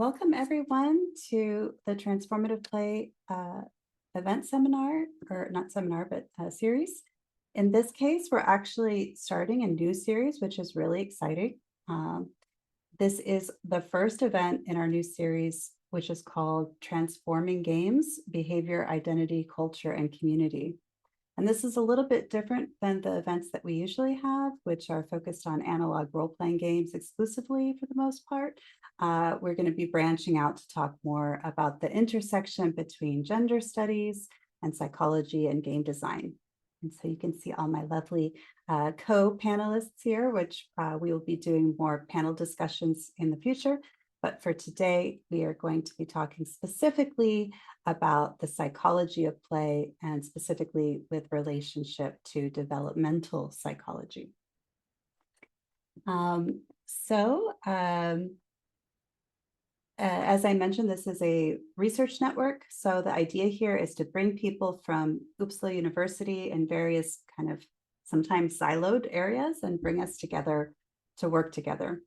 Welcome everyone to the Transformative Play event seminar, or not seminar, but series. In this case, we're actually starting a new series, which is really exciting. This is the first event in our new series, which is called Transforming Games, Behavior, Identity, Culture, and Community. And this is a little bit different than the events that we usually have, which are focused on analog role-playing games exclusively for the most part. We're going to be branching out to talk more about the intersection between gender studies and psychology and game design. And so you can see all my lovely co-panelists here, which we will be doing more panel discussions in the future. But for today, we are going to be talking specifically about the psychology of play and specifically with relationship to developmental psychology. As I mentioned, this is a research network. So the idea here is to bring people from Uppsala University in various kind of sometimes siloed areas and bring us together to work together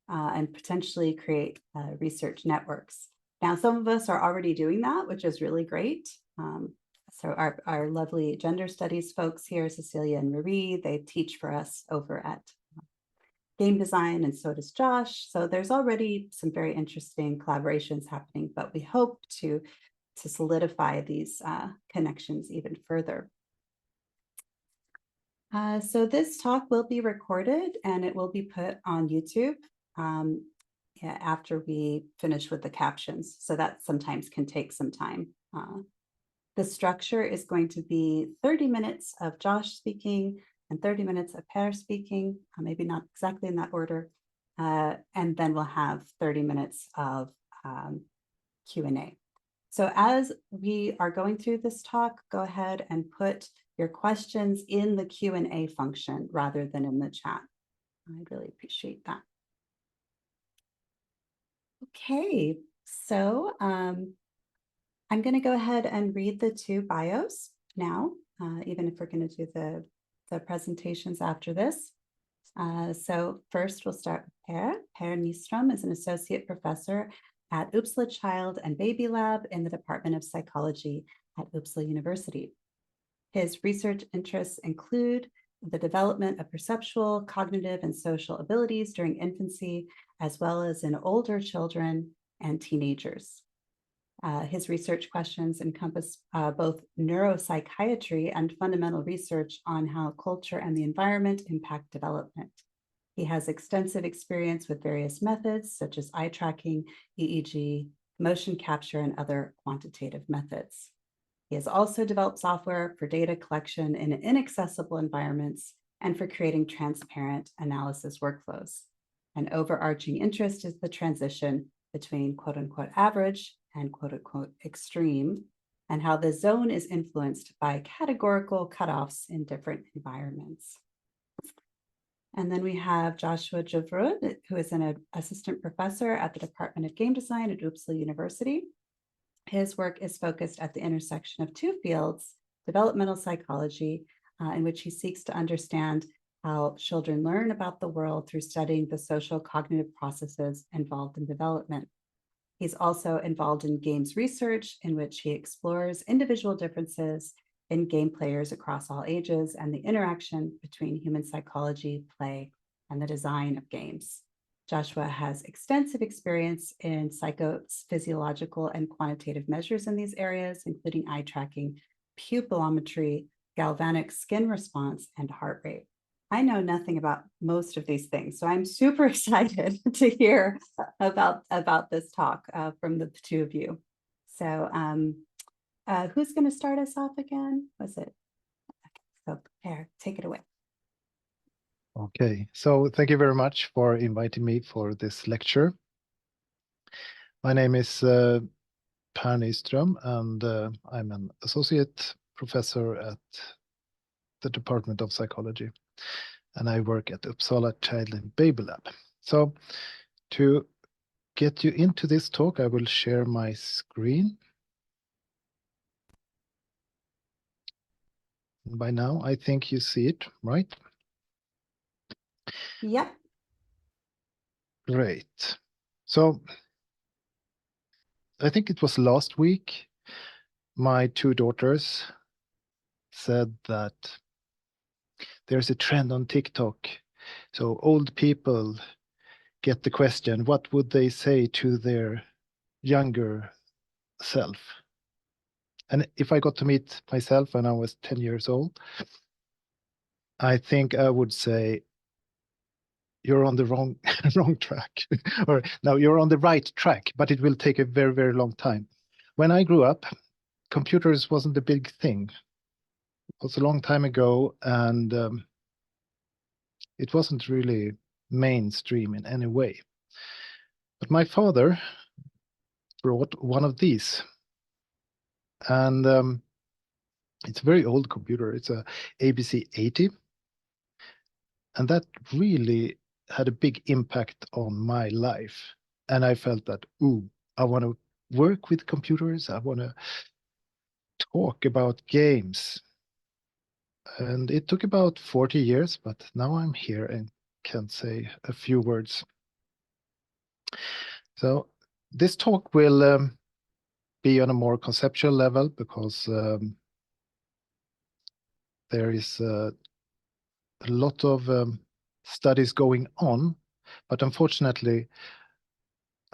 and potentially create research networks. Now, some of us are already doing that, which is really great. So our lovely gender studies folks here, Cecilia and Marie, they teach for us over at game design, and so does Josh. So there's already some very interesting collaborations happening, but we hope to solidify these connections even further. So this talk will be recorded and it will be put on YouTube after we finish with the captions. So that sometimes can take some time. The structure is going to be 30 minutes of Josh speaking and 30 minutes of Per speaking, maybe not exactly in that order. And then we'll have 30 minutes of Q&A. So as we are going through this talk, go ahead and put your questions in the Q&A function rather than in the chat. I'd really appreciate that. Okay, so I'm going to go ahead and read the two bios now, even if we're going to do the presentations after this. So first we'll start with Per. Per Nyström is an associate professor at Uppsala Child and Baby Lab in the Department of Psychology at Uppsala University. His research interests include the development of perceptual, cognitive, and social abilities during infancy, as well as in older children and teenagers. His research questions encompass both neuropsychiatry and fundamental research on how culture and the environment impact development. He has extensive experience with various methods such as eye tracking, EEG, motion capture, and other quantitative methods. He has also developed software for data collection in inaccessible environments and for creating transparent analysis workflows. An overarching interest is the transition between quote unquote average and quote unquote extreme, and how the zone is influenced by categorical cutoffs in different environments. And then we have Joshua Juvrud, who is an assistant professor at the Department of Game Design at Uppsala University. His work is focused at the intersection of two fields, developmental psychology, in which he seeks to understand how children learn about the world through studying the social cognitive processes involved in development. He's also involved in games research, in which he explores individual differences in game players across all ages and the interaction between human psychology, play, and the design of games. Joshua has extensive experience in psychophysiological and quantitative measures in these areas, including eye tracking, pupillometry, galvanic skin response, and heart rate. I know nothing about most of these things, so I'm super excited to hear about this talk from the two of you. So who's going to start us off again? Was it? So Per, take it away. Okay, so thank you very much for inviting me for this lecture. My name is Per Nyström, and I'm an associate professor at the Department of Psychology, and I work at Uppsala Child and Baby Lab. So to get you into this talk, I will share my screen. By now, I think you see it, right? Yep. Great. So I think it was last week, my two daughters said that there's a trend on TikTok. So old people get the question, what would they say to their younger self? And if I got to meet myself when I was 10 years old, I think I would say, you're on the wrong wrong track. Or no, you're on the right track, but it will take a very, very long time. When I grew up, computers wasn't a big thing. It was a long time ago, and it wasn't really mainstream in any way. But my father brought one of these, and it's a very old computer. It's a ABC 80, and that really had a big impact on my life. And I felt that, ooh, I want to work with computers. I want to talk about games. And it took about 40 years, but now I'm here and can say a few words. So this talk will be on a more conceptual level, because there is a lot of studies going on, but unfortunately,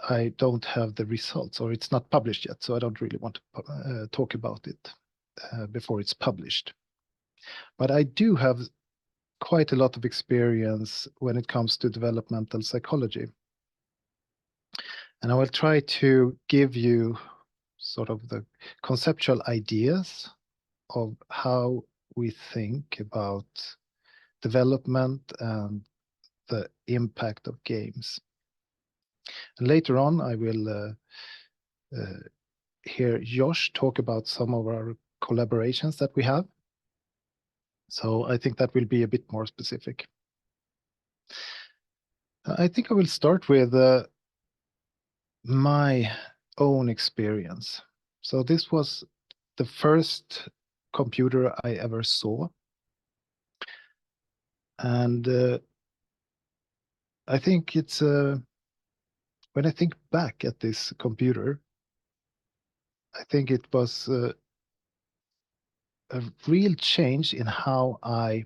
I don't have the results, or it's not published yet, so I don't really want to talk about it before it's published. But I do have quite a lot of experience when it comes to developmental psychology. And I will try to give you sort of the conceptual ideas of how we think about development and the impact of games. And later on, I will hear Josh talk about some of our collaborations that we have. So I think that will be a bit more specific. I think I will start with my own experience. So this was the first computer I ever saw. And I think it's, when I think back at this computer, I think it was a real change in how I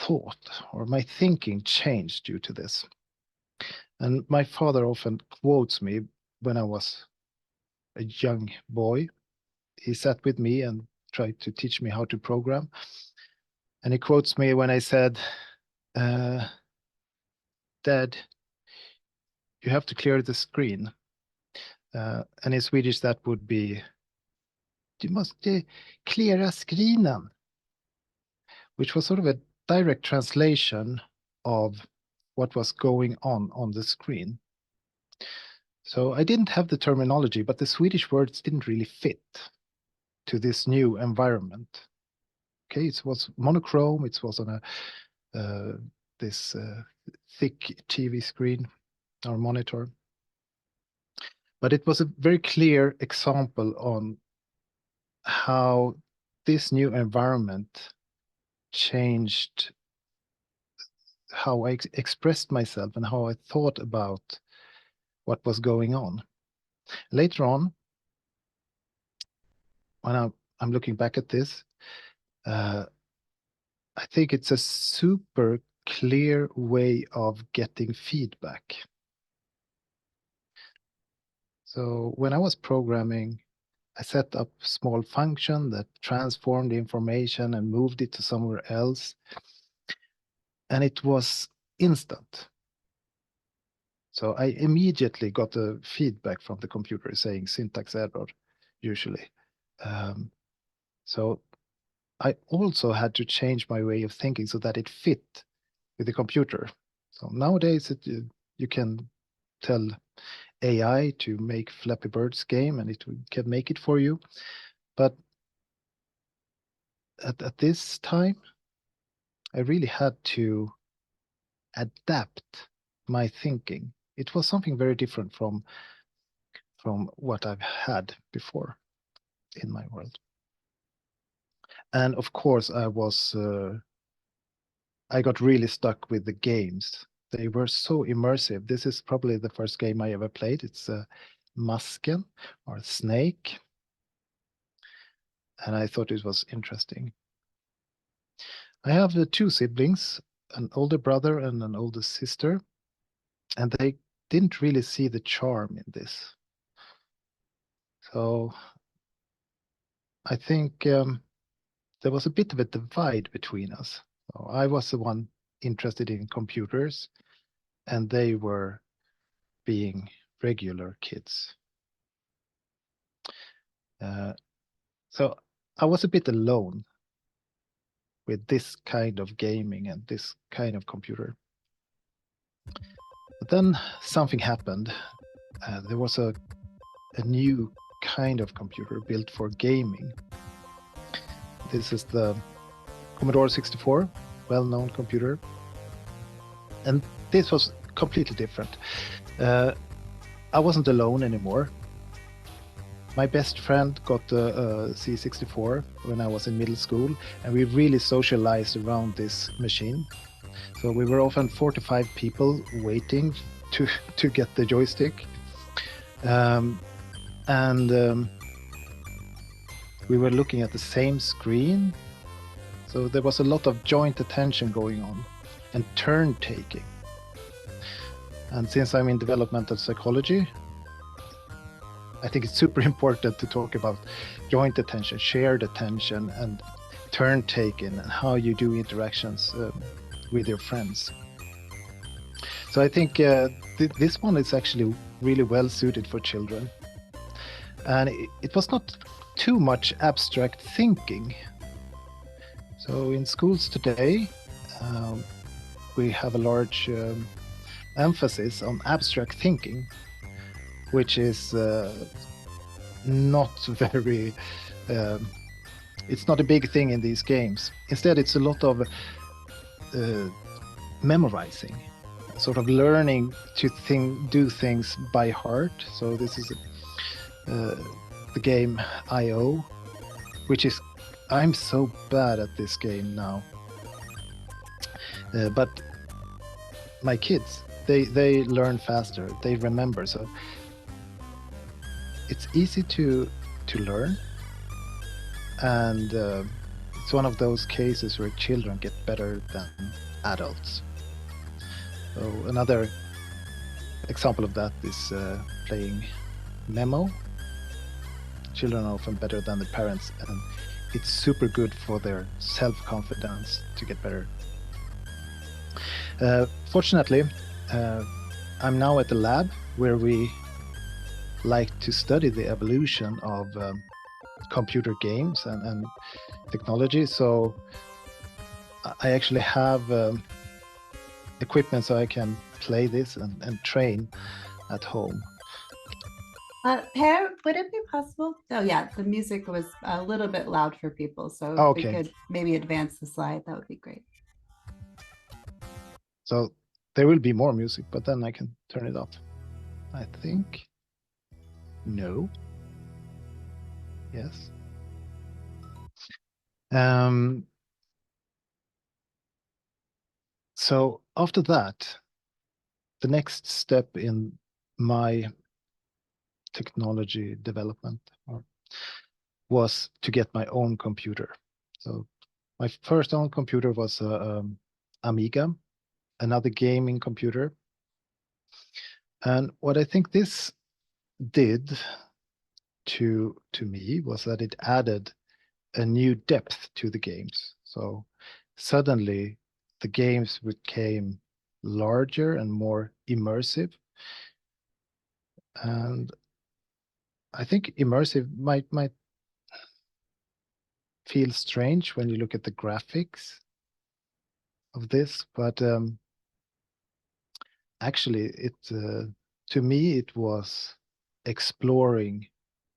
thought, or my thinking changed due to this. And my father often quotes me when I was a young boy. He sat with me and tried to teach me how to program. And he quotes me when I said, Dad, you have to clear the screen. And in Swedish, that would be, du måste cleara screenen, which was sort of a direct translation of what was going on the screen. So I didn't have the terminology, but the Swedish words didn't really fit to this new environment. Okay, it was monochrome, it was on a this thick TV screen or monitor. But it was a very clear example on how this new environment changed how I expressed myself and how I thought about what was going on. Later on, when I'm looking back at this, I think it's a super clear way of getting feedback. So when I was programming, I set up a small function that transformed the information and moved it to somewhere else. And it was instant. So I immediately got a feedback from the computer saying syntax error, usually. So I also had to change my way of thinking so that it fit with the computer. So nowadays you can tell AI to make Flappy Birds game and it can make it for you. But at this time, I really had to adapt my thinking. It was something very different from what I've had before in my world. And of course, I got really stuck with the games. They were so immersive. This is probably the first game I ever played. It's Masken or Snake. And I thought it was interesting. I have two siblings, an older brother and an older sister, and they didn't really see the charm in this. So I think there was a bit of a divide between us. So I was the one interested in computers, and they were being regular kids. So I was a bit alone with this kind of gaming and this kind of computer. But then something happened. There was a new kind of computer built for gaming. This is the Commodore 64, well-known computer. And this was completely different. I wasn't alone anymore. My best friend got a C64 when I was in middle school, and we really socialized around this machine. So we were often 4 to 5 people waiting to get the joystick. We were looking at the same screen. So there was a lot of joint attention going on and turn taking. And since I'm in developmental psychology, I think it's super important to talk about joint attention, shared attention, and turn taking, and how you do interactions with your friends. So I think this one is actually really well suited for children. And it was not too much abstract thinking. So in schools today, we have a large emphasis on abstract thinking, which is not very, it's not a big thing in these games. Instead, it's a lot of memorizing, sort of learning to do things by heart. So this is the game I.O., which is, I'm so bad at this game now. But my kids, they learn faster, they remember. So it's easy to learn, and it's one of those cases where children get better than adults. So another example of that is playing Memo. Children are often better than the parents, and it's super good for their self-confidence to get better. Fortunately, I'm now at the lab where we like to study the evolution of computer games and technology. So I actually have equipment so I can play this and train at home. Per, would it be possible? Oh yeah, the music was a little bit loud for people. So if we could maybe advance the slide, that would be great. So there will be more music, but then I can turn it off, I think. No. Yes. So after that, the next step in my technology development was to get my own computer. So my first own computer was Amiga, another gaming computer. And what I think this did to me was that it added a new depth to the games. So suddenly the games became larger and more immersive. And I think immersive might feel strange when you look at the graphics of this, but actually it to me it was exploring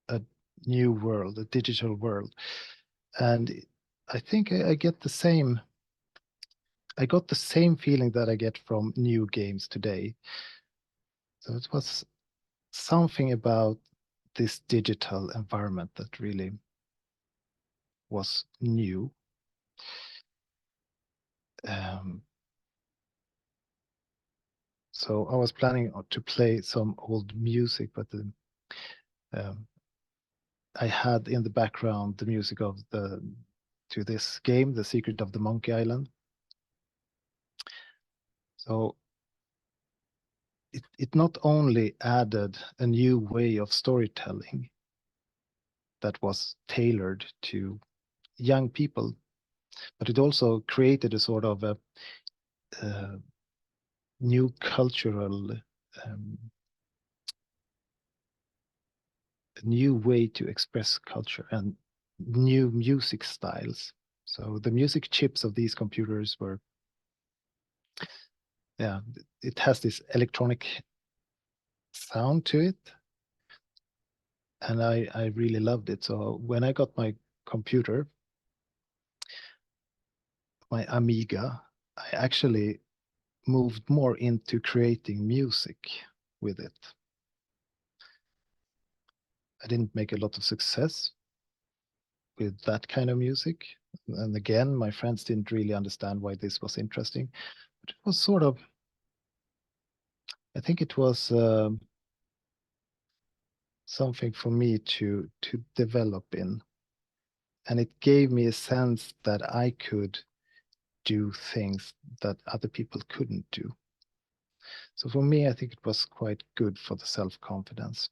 a new world, a digital world. And I think I got the same feeling that I get from new games today. So it was something about this digital environment that really was new. So I was planning to play some old music, but I had in the background the music of to this game, The Secret of the Monkey Island. So it not only added a new way of storytelling that was tailored to young people, but it also created a sort of a new cultural, a new way to express culture and new music styles. So the music chips of these computers were, yeah, it has this electronic sound to it. And I really loved it. So when I got my computer, my Amiga, I actually moved more into creating music with it. I didn't make a lot of success with that kind of music. And again, my friends didn't really understand why this was interesting. But it was sort of, I think it was something for me to develop in. And it gave me a sense that I could do things that other people couldn't do. So for me, I think it was quite good for the self-confidence.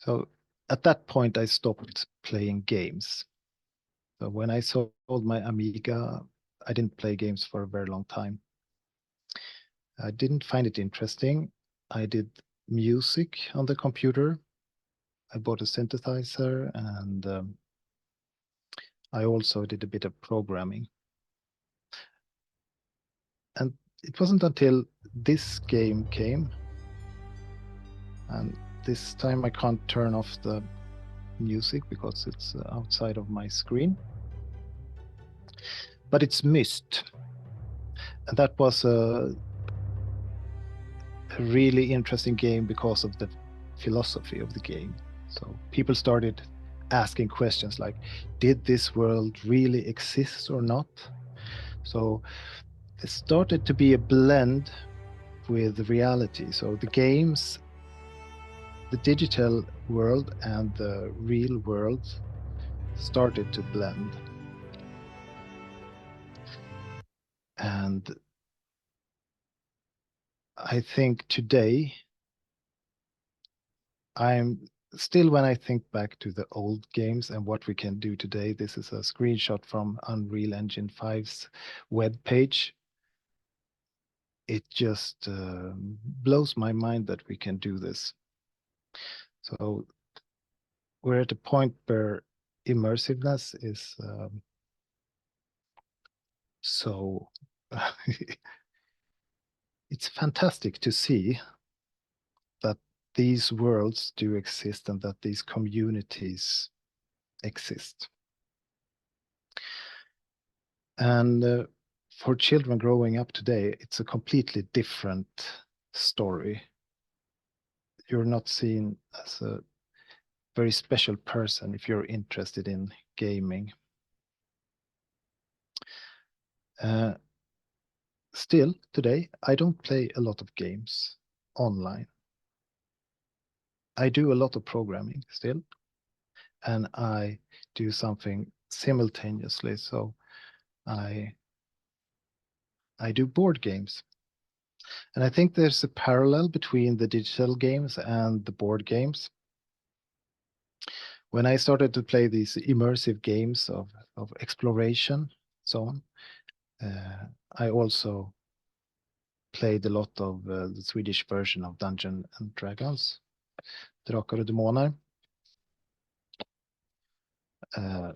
So at that point, I stopped playing games. So when I sold my Amiga, I didn't play games for a very long time. I didn't find it interesting. I did music on the computer. I bought a synthesizer, and I also did a bit of programming. And it wasn't until this game came, and this time I can't turn off the music because it's outside of my screen. But it's Myst. And that was a really interesting game because of the philosophy of the game. So people started asking questions like, did this world really exist or not? So it started to be a blend with reality. So the games, the digital world and the real world started to blend. And I think today, I'm still, when I think back to the old games and what we can do today, this is a screenshot from Unreal Engine 5's web page. It just blows my mind that we can do this. So we're at a point where immersiveness is so it's fantastic to see that these worlds do exist and that these communities exist. And for children growing up today, it's a completely different story. You're not seen as a very special person if you're interested in gaming. Still, today, I don't play a lot of games online. I do a lot of programming still, and I do something simultaneously. So I do board games. And I think there's a parallel between the digital games and the board games. When I started to play these immersive games of exploration, so on, I also played a lot of the Swedish version of Dungeons and Dragons, Drakar och Demoner. I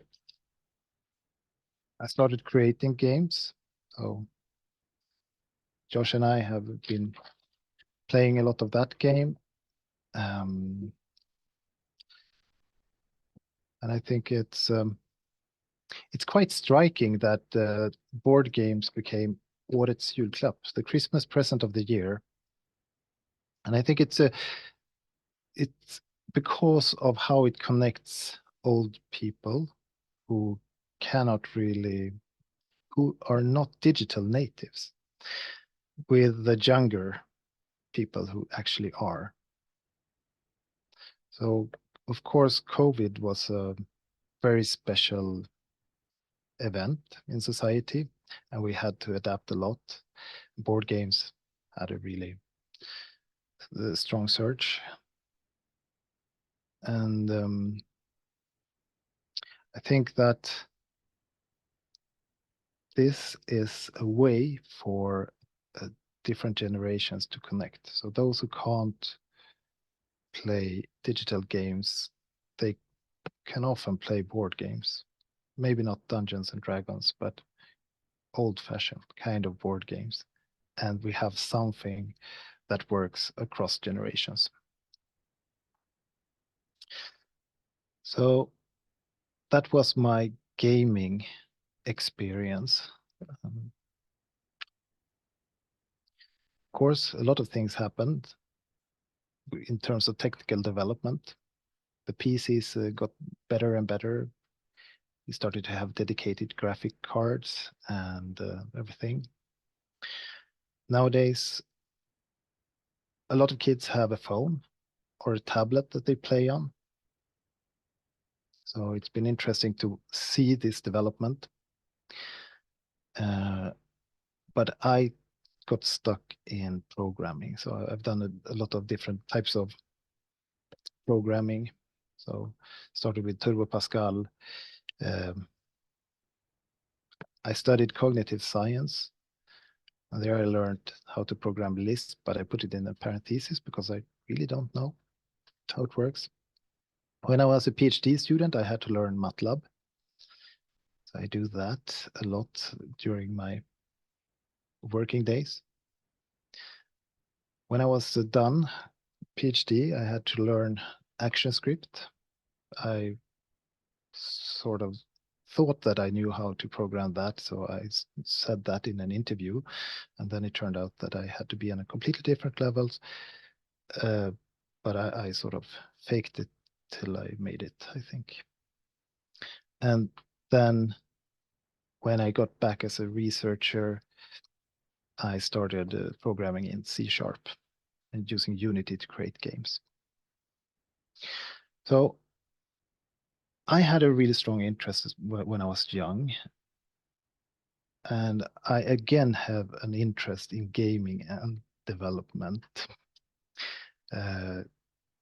started creating games. So Josh and I have been playing a lot of that game. And I think it's quite striking that board games became Årets julklapp, the Christmas present of the year. And I think it's because of how it connects old people who cannot really, who are not digital natives. with the younger people who actually are. So, of course, COVID was a very special event in society, and we had to adapt a lot. Board games had a really strong surge. And I think that this is a way for different generations to connect. So those who can't play digital games, they can often play board games. Maybe not Dungeons and Dragons, but old-fashioned kind of board games. And we have something that works across generations. So that was my gaming experience. Of course, a lot of things happened in terms of technical development. The PCs got better and better. We started to have dedicated graphic cards and everything. Nowadays, a lot of kids have a phone or a tablet that they play on. So it's been interesting to see this development. But I got stuck in programming. So I've done a lot of different types of programming. So started with Turbo Pascal. I studied cognitive science. And there I learned how to program Lisp, but I put it in a parenthesis because I really don't know how it works. When I was a PhD student, I had to learn MATLAB. So I do that a lot during my working days. When I was done PhD, I had to learn ActionScript. I sort of thought that I knew how to program that, so I said that in an interview, and then it turned out that I had to be on a completely different levels. But I sort of faked it till I made it, I think. And then when I got back as a researcher, I started programming in C# and using Unity to create games. So I had a really strong interest when I was young. And I again have an interest in gaming and development,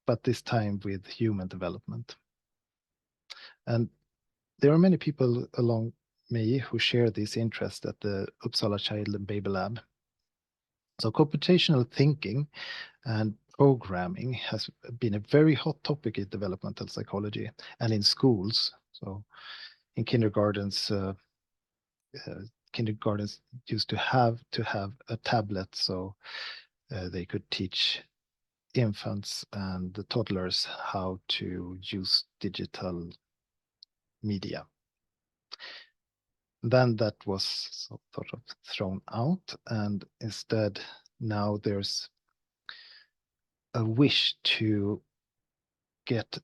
but this time with human development. And there are many people along me who share this interest at the Uppsala Child and Baby Lab. So computational thinking and programming has been a very hot topic in developmental psychology and in schools. So in kindergartens, kindergartens used to have a tablet so they could teach infants and the toddlers how to use digital media. Then that was sort of thrown out, and instead now there's a wish to get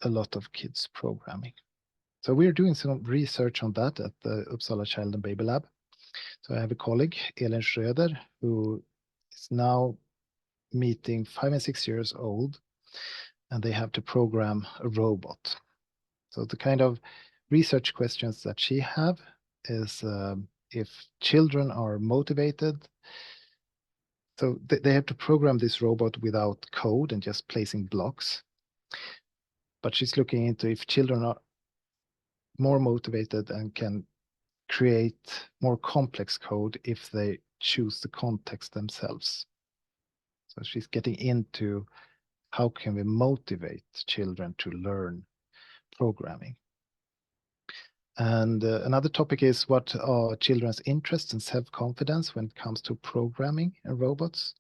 a lot of kids programming. So we're doing some research on that at the Uppsala Child and Baby Lab. So I have a colleague, Elin Schröder, who is now meeting 5 and 6 years old, and they have to program a robot. So the kind of research questions that she have is if children are motivated. So they have to program this robot without code and just placing blocks. But she's looking into if children are more motivated and can create more complex code if they choose the context themselves. So she's getting into how can we motivate children to learn programming. And another topic is what are children's interests and self-confidence when it comes to programming and robots.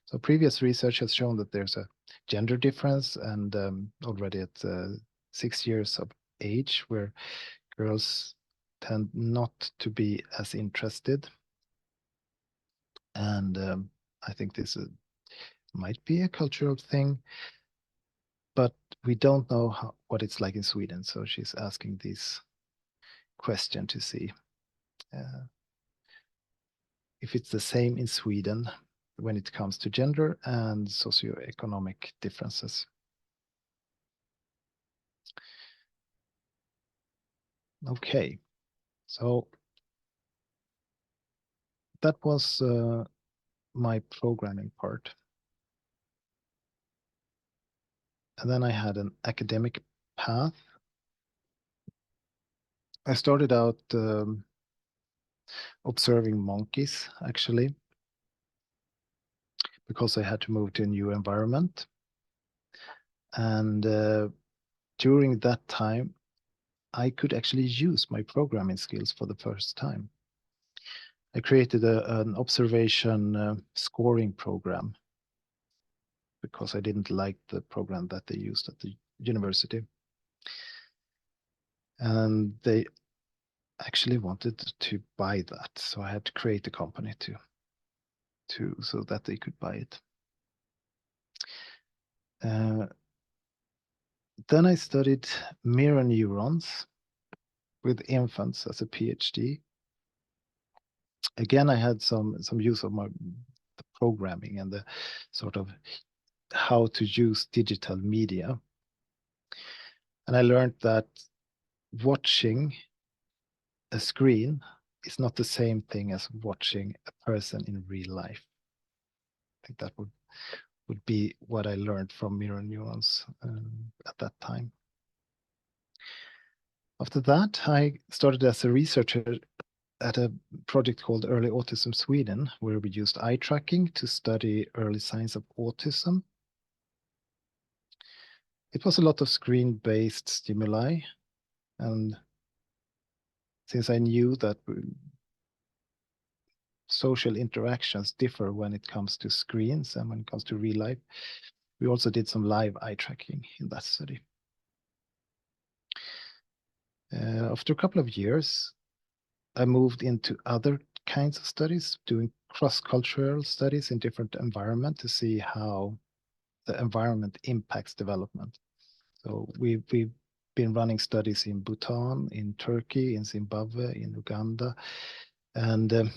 So previous research has shown that there's a gender difference, and already at 6 years of age, where girls tend not to be as interested. And I think this might be a cultural thing, but we don't know what it's like in Sweden. So she's asking this question to see if it's the same in Sweden when it comes to gender and socioeconomic differences. Okay, so that was my programming part. And then I had an academic path. I started out observing monkeys, actually, because I had to move to a new environment. And during that time, I could actually use my programming skills for the first time. I created an observation scoring program because I didn't like the program that they used at the university. And they actually wanted to buy that. So I had to create a company so that they could buy it. Then I studied mirror neurons with infants as a PhD. Again, I had some use of the programming and the sort of how to use digital media. And I learned that watching a screen is not the same thing as watching a person in real life. I think that would be what I learned from mirror neurons at that time. After that, I started as a researcher at a project called Early Autism Sweden, where we used eye tracking to study early signs of autism. It was a lot of screen-based stimuli, and since I knew that social interactions differ when it comes to screens and when it comes to real life, we also did some live eye tracking in that study. After a couple of years, I moved into other kinds of studies, doing cross-cultural studies in different environments to see how the environment impacts development. So we've been running studies in Bhutan, in Turkey, in Zimbabwe, in Uganda, and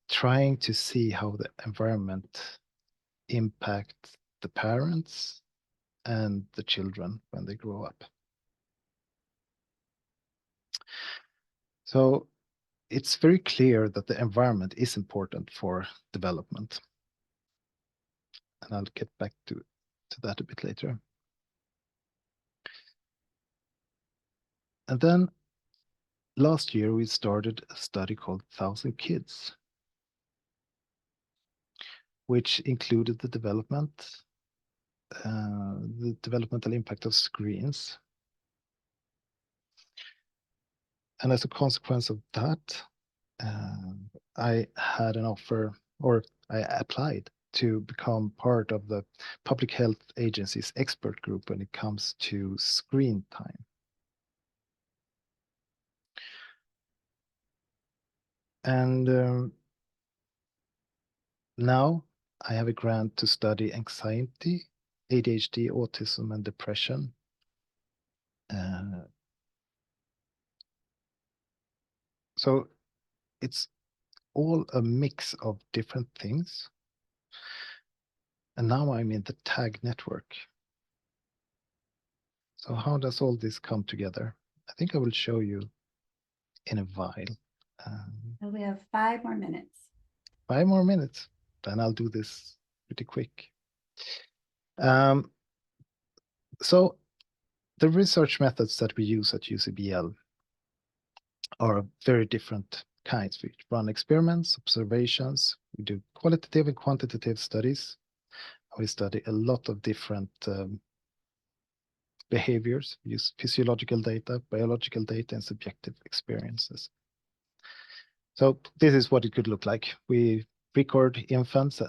trying to see how the environment impacts the parents and the children when they grow up. So it's very clear that the environment is important for development. And I'll get back to that a bit later. And then last year, we started a study called 1,000 Kids, which included the developmental impact of screens. And as a consequence of that, I had an offer, or I applied to become part of the Public Health Agency's expert group when it comes to screen time. And now I have a grant to study anxiety, ADHD, autism, and depression. So it's all a mix of different things. And now I'm in the TAG network. So how does all this come together? I think I will show you in a while. We have 5 more minutes. 5 more minutes, then I'll do this pretty quick. So the research methods that we use at UCBL are very different kinds. We run experiments, observations, we do qualitative and quantitative studies. We study a lot of different behaviors. We use physiological data, biological data, and subjective experiences. So this is what it could look like. We record infants,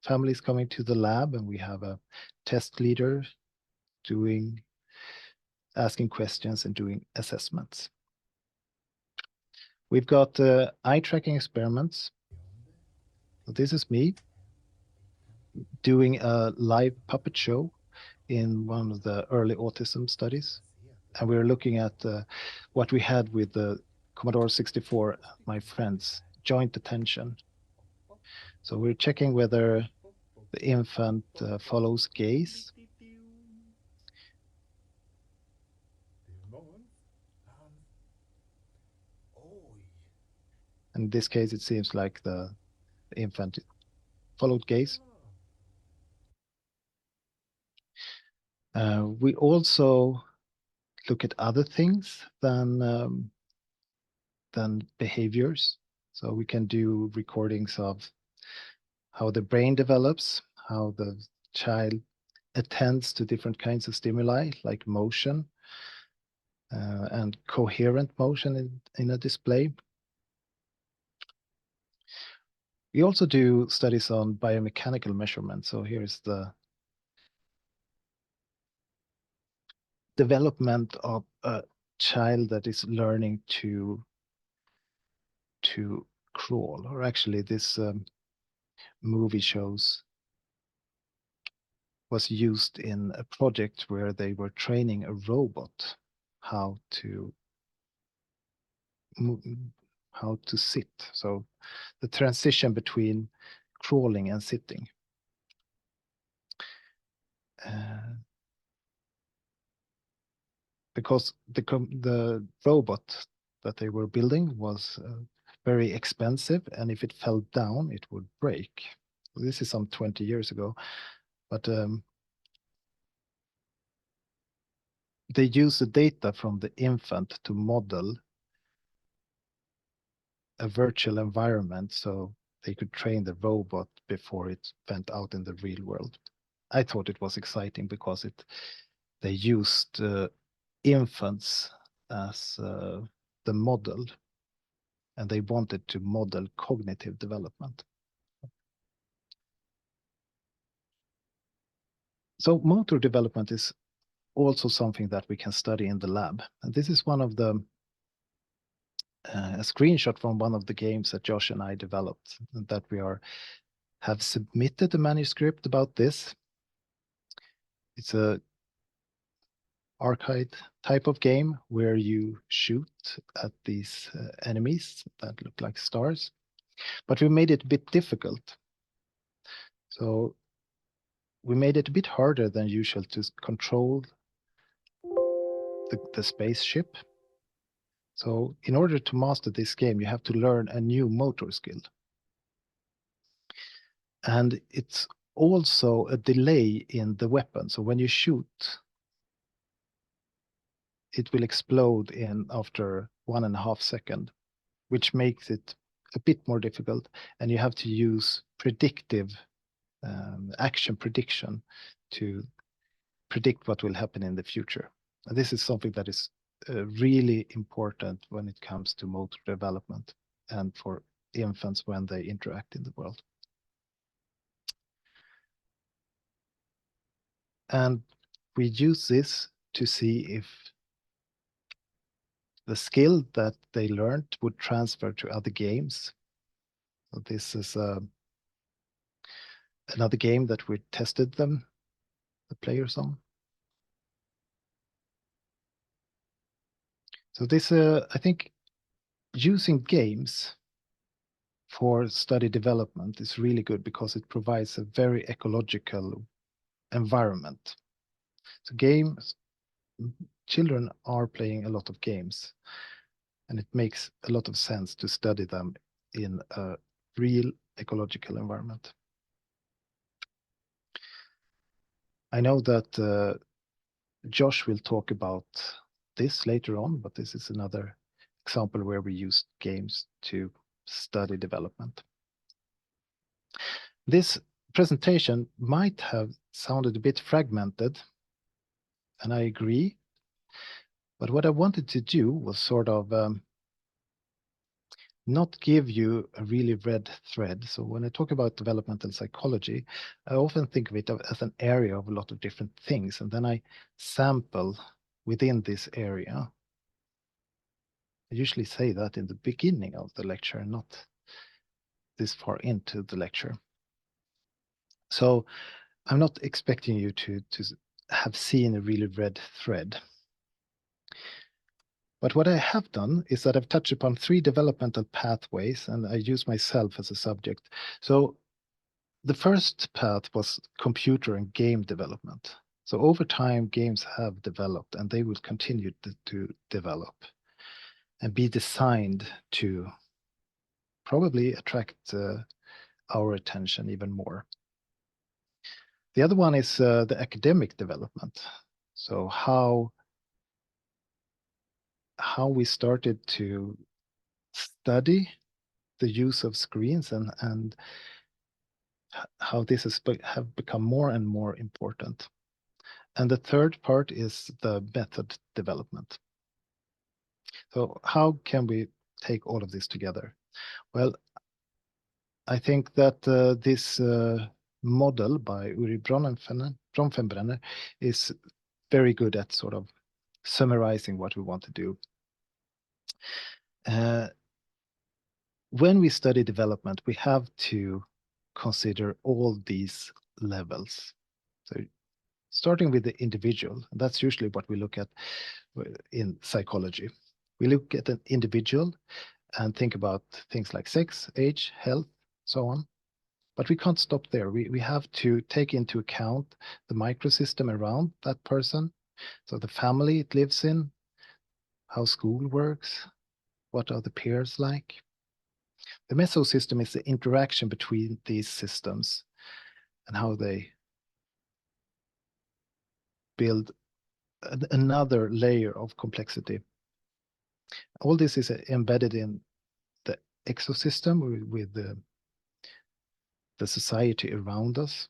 families coming to the lab, and we have a test leader asking questions and doing assessments. We've got eye tracking experiments. So this is me doing a live puppet show in one of the early autism studies. And we're looking at what we had with the Commodore 64, my friends, joint attention. So we're checking whether the infant follows gaze. In this case, it seems like the infant followed gaze. We also look at other things than behaviors. So we can do recordings of how the brain develops, how the child attends to different kinds of stimuli, like motion and coherent motion in a display. We also do studies on biomechanical measurements. So here's the development of a child that is learning to crawl, or actually this movie was used in a project where they were training a robot how to sit. So the transition between crawling and sitting. Because the robot that they were building was very expensive, and if it fell down, it would break. This is some 20 years ago, but they use the data from the infant to model a virtual environment so they could train the robot before it went out in the real world. I thought it was exciting because they used infants as the model, and they wanted to model cognitive development. So motor development is also something that we can study in the lab. And this is one of the a screenshot from one of the games that Josh and I developed, and that we have submitted a manuscript about this. It's a arcade type of game where you shoot at these enemies that look like stars, but we made it a bit difficult. So we made it a bit harder than usual to control the spaceship. So in order to master this game, you have to learn a new motor skill. And it's also a delay in the weapon. So when you shoot, it will explode after 1.5 seconds, which makes it a bit more difficult. And you have to use predictive action prediction to predict what will happen in the future. And this is something that is really important when it comes to motor development and for infants when they interact in the world. And we use this to see if the skill that they learned would transfer to other games. So this is another game that we tested the players on. So this, I think, using games for study development is really good because it provides a very ecological environment. So children are playing a lot of games, and it makes a lot of sense to study them in a real ecological environment. I know that Josh will talk about this later on, but this is another example where we used games to study development. This presentation might have sounded a bit fragmented, and I agree. But what I wanted to do was sort of not give you a really red thread. So when I talk about developmental psychology, I often think of it as an area of a lot of different things, and then I sample within this area. I usually say that in the beginning of the lecture, not this far into the lecture. So I'm not expecting you to have seen a really red thread. But what I have done is that I've touched upon 3 developmental pathways, and I use myself as a subject. So the first path was computer and game development. So over time, games have developed, and they will continue to develop and be designed to probably attract our attention even more. The other one is the academic development. So how we started to study the use of screens and how this have become more and more important. And the third part is the method development. So how can we take all of this together? Well, I think that this model by Uri Bronfenbrenner is very good at sort of summarizing what we want to do. When we study development, we have to consider all these levels. So starting with the individual, and that's usually what we look at in psychology. We look at an individual and think about things like sex, age, health, so on. But we can't stop there. We have to take into account the microsystem around that person. So the family it lives in, how school works, what are the peers like. The mesosystem is the interaction between these systems and how they build another layer of complexity. All this is embedded in the ecosystem with the society around us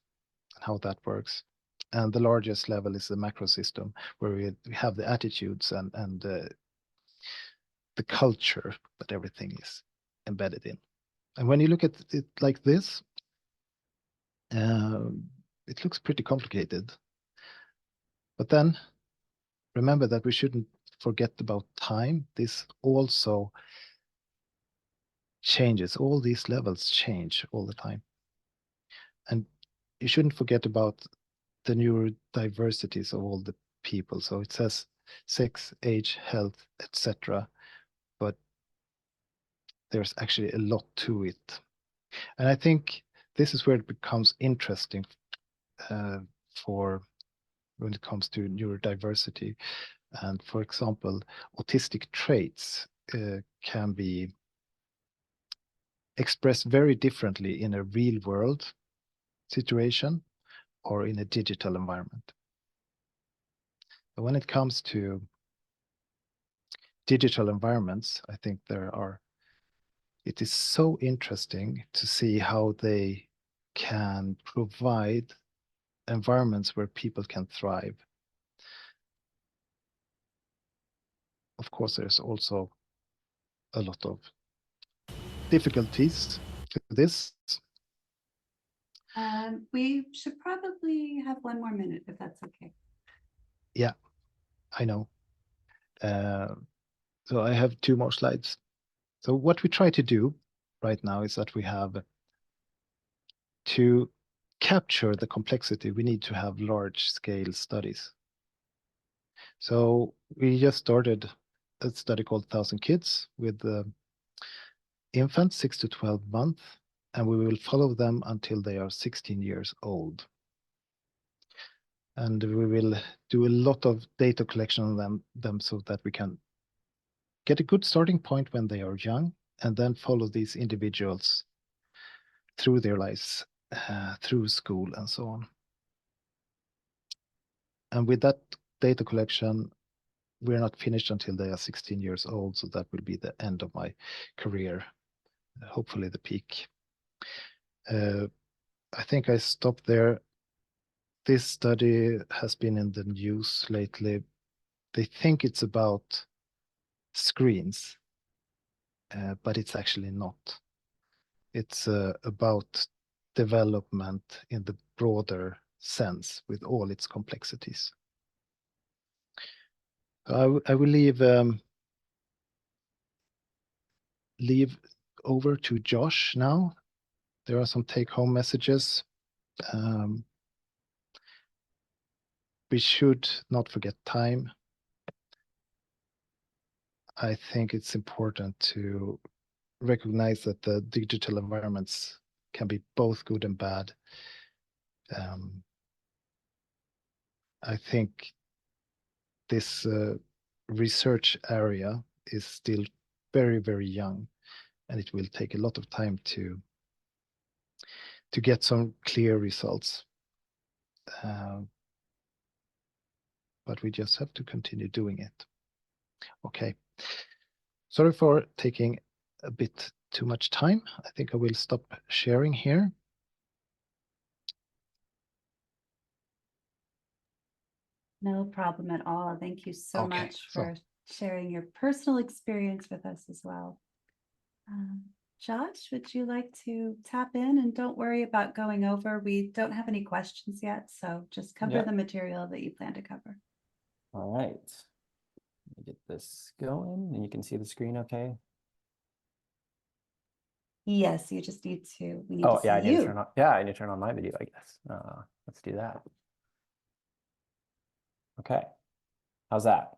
and how that works. And the largest level is the macro system, where we have the attitudes and the culture that everything is embedded in. And when you look at it like this, it looks pretty complicated. But then remember that we shouldn't forget about time. This also changes. All these levels change all the time. And you shouldn't forget about the neurodiversities of all the people. So it says sex, age, health, etc. But there's actually a lot to it. And I think this is where it becomes interesting for when it comes to neurodiversity. And for example, autistic traits can be expressed very differently in a real world situation or in a digital environment. But when it comes to digital environments, I think it is so interesting to see how they can provide environments where people can thrive. Of course, there's also a lot of difficulties to this. We should probably have 1 more minute, if that's okay. Yeah, I know. So I have 2 more slides. So what we try to do right now is that we have to capture the complexity, we need to have large scale studies. So we just started a study called 1,000 Kids with infants 6 to 12 months, and we will follow them until they are 16 years old. And we will do a lot of data collection on them so that we can get a good starting point when they are young, and then follow these individuals through their lives, through school and so on. And with that data collection, we're not finished until they are 16 years old, so that will be the end of my career, hopefully the peak. I think I stopped there. This study has been in the news lately. They think it's about screens, but it's actually not. It's about development in the broader sense with all its complexities. I will leave over to Josh now. There are some take-home messages. We should not forget time. I think it's important to recognize that the digital environments can be both good and bad. I think this research area is still very, very young, and it will take a lot of time to get some clear results. But we just have to continue doing it. Okay. Sorry for taking a bit too much time. I think I will stop sharing here. No problem at all. Thank you so Okay, much for sharing your personal experience with us as well. Josh, would you like to tap in? And don't worry about going over. We don't have any questions yet, so just cover the material that you plan to cover. All right. Let me get this going, and you can see the screen okay? Yes, you just need to, we need Oh, to yeah, see I need to you. turn on, yeah, I need to turn on my video, I guess. Let's do that. Okay. How's that?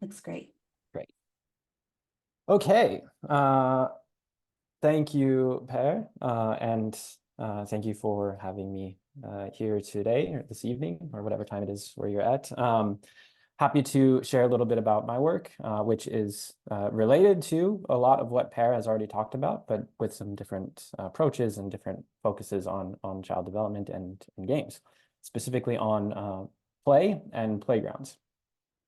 Looks great. Great. Okay. Thank you, Per, and thank you for having me here today or this evening or whatever time it is where you're at. Happy to share a little bit about my work, which is related to a lot of what Per has already talked about, but with some different approaches and different focuses on child development and games, specifically on play and playgrounds.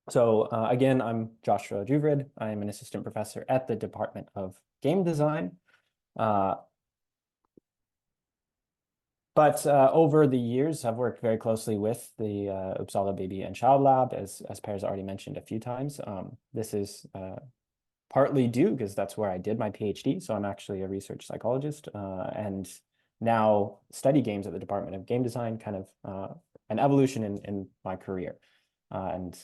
So again, I'm Joshua Juvrud. I'm an assistant professor at the Department of Game Design. But over the years, I've worked very closely with the Uppsala Baby and Child Lab, as Per's already mentioned a few times. This is partly due because that's where I did my PhD. So I'm actually a research psychologist and now study games at the Department of Game Design, kind of an evolution in my career. And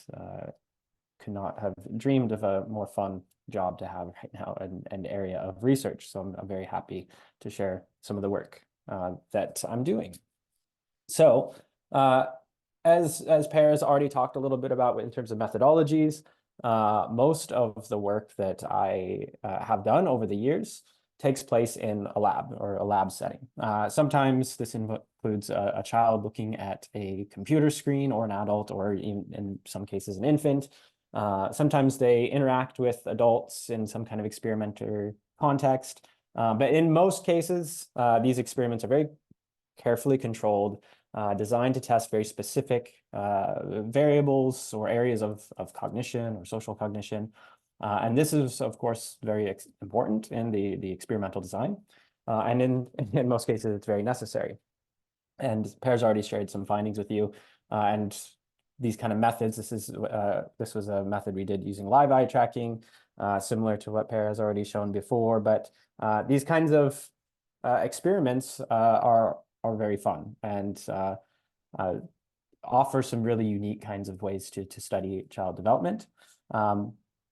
could not have dreamed of a more fun job to have right now, an area of research. So I'm very happy to share some of the work that I'm doing. So as Per has already talked a little bit about in terms of methodologies, most of the work that I have done over the years takes place in a lab or a lab setting. Sometimes this includes a child looking at a computer screen, or an adult, or in some cases an infant. Sometimes they interact with adults in some kind of experimenter context. But in most cases, these experiments are very carefully controlled, designed to test very specific variables or areas of cognition or social cognition. And this is, of course, very important in the experimental design. And in most cases, it's very necessary. And Per's already shared some findings with you. And these kind of methods, this was a method we did using live eye tracking, similar to what Per has already shown before. But these kinds of experiments are very fun and offer some really unique kinds of ways to study child development.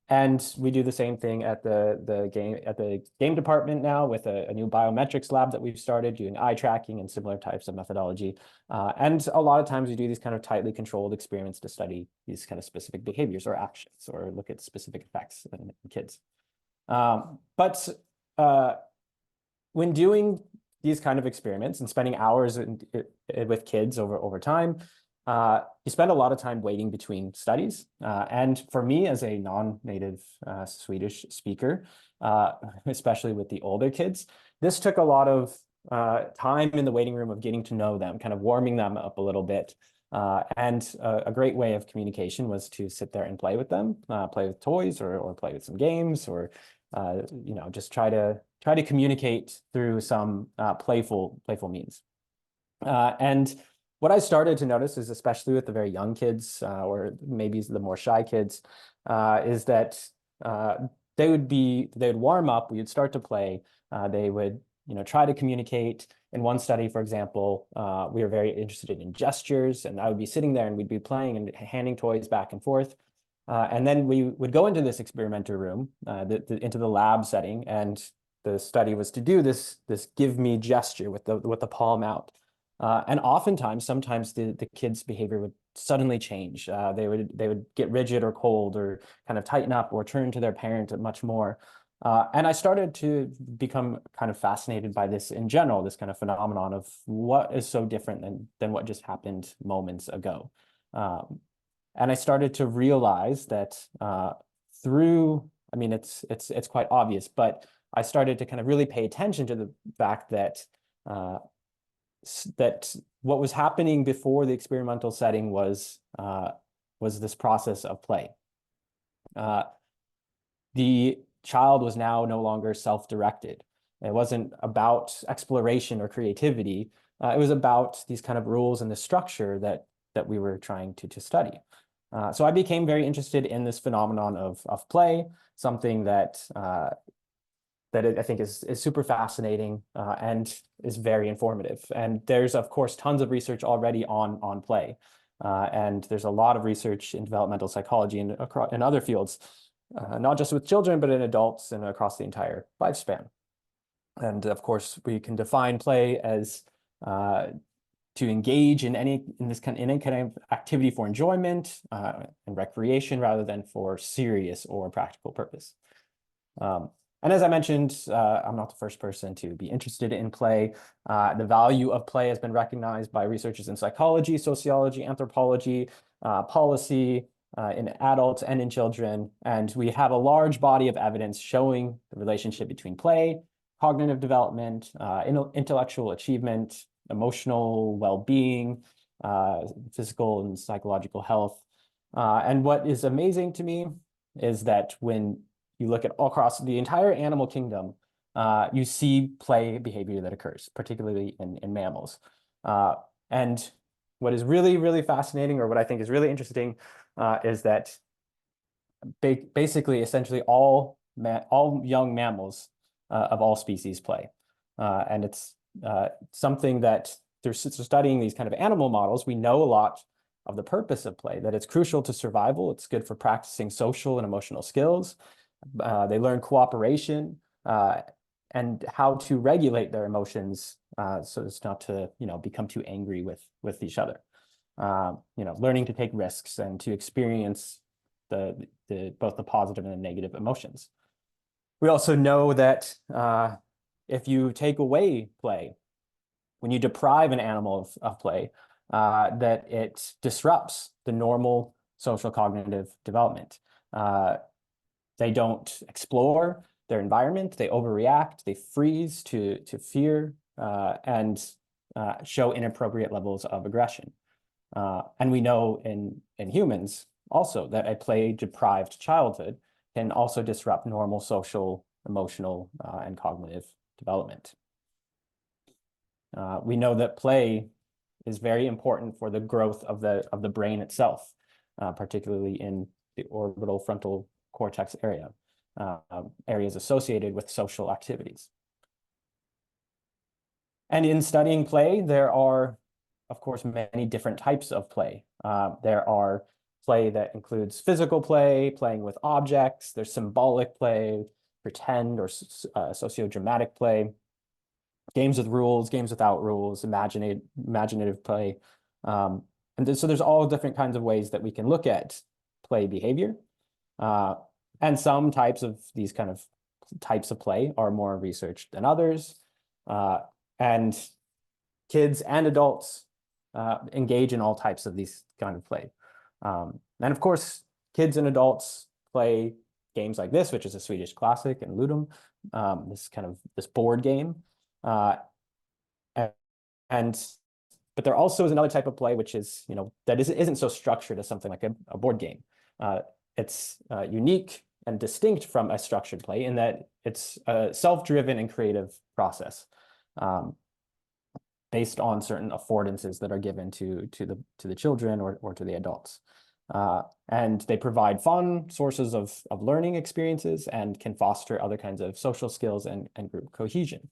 And we do the same thing at the game department now with a new biometrics lab that we've started doing eye tracking and similar types of methodology. And a lot of times we do these kind of tightly controlled experiments to study these kind of specific behaviors or actions or look at specific effects in kids. But when doing these kind of experiments and spending hours with kids over time, you spend a lot of time waiting between studies. And for me, as a non-native Swedish speaker, especially with the older kids, this took a lot of time in the waiting room of getting to know them, kind of warming them up a little bit. And a great way of communication was to sit there and play with them, play with toys or play with some games, or just try to communicate through some playful means. And what I started to notice is, especially with the very young kids, or maybe the more shy kids, is that they would warm up, we would start to play, they would try to communicate. In one study, for example, we were very interested in gestures, and I would be sitting there and we'd be playing and handing toys back and forth. And then we would go into this experimenter room, into the lab setting, and the study was to do this give me gesture with the palm out. And oftentimes, sometimes the kids' behavior suddenly change. They would get rigid or cold or kind of tighten up or turn to their parent much more. And I started to become kind of fascinated by this in general, this kind of phenomenon of what is so different than what just happened moments ago. And I started to realize that through, I mean, it's quite obvious, but I started to kind of really pay attention to the fact that that what was happening before the experimental setting was this process of play. The child was now no longer self-directed. It wasn't about exploration or creativity. It was about these kind of rules and the structure that we were trying to study. So I became very interested in this phenomenon of play, something that I think is super fascinating and is very informative. And there's, of course, tons of research already on play. And there's a lot of research in developmental psychology and in other fields, not just with children, but in adults and across the entire lifespan. And of course, we can define play as to engage in any kind of activity for enjoyment and recreation rather than for serious or practical purpose. And as I mentioned, I'm not the first person to be interested in play. The value of play has been recognized by researchers in psychology, sociology, anthropology, policy, in adults and in children. And we have a large body of evidence showing the relationship between play, cognitive development, intellectual achievement, emotional well-being, physical and psychological health. And what is amazing to me is that when you look at all across the entire animal kingdom, you see play behavior that occurs, particularly in mammals. And what is really, really fascinating, or what I think is really interesting, is that basically, essentially, all young mammals of all species play. And it's something that through studying these kind of animal models, we know a lot of the purpose of play, that it's crucial to survival. It's good for practicing social and emotional skills. They learn cooperation and how to regulate their emotions so as not to, become too angry with each other. Learning to take risks and to experience both the positive and the negative emotions. We also know that if you take away play, when you deprive an animal of play, that it disrupts the normal social cognitive development. They don't explore their environment, they overreact, they freeze to fear, and show inappropriate levels of aggression. And we know in humans also that a play-deprived childhood can also disrupt normal social, emotional, and cognitive development. We know that play is very important for the growth of the brain itself, particularly in the orbital frontal cortex area, areas associated with social activities. And in studying play, there are, of course, many different types of play. There are play that includes physical play, playing with objects. There's symbolic play, pretend or sociodramatic play, games with rules, games without rules, imaginative play. So there's all different kinds of ways that we can look at play behavior. And some types of these kind of types of play are more researched than others. And kids and adults engage in all types of these kind of play. And of course, kids and adults play games like this, which is a Swedish classic, and Ludum, this board game. But there also is another type of play, which is, that isn't so structured as something like a board game. It's unique and distinct from a structured play in that it's a self-driven and creative process based on certain affordances that are given to the children or to the adults. And they provide fun sources of learning experiences and can foster other kinds of social skills and group cohesion.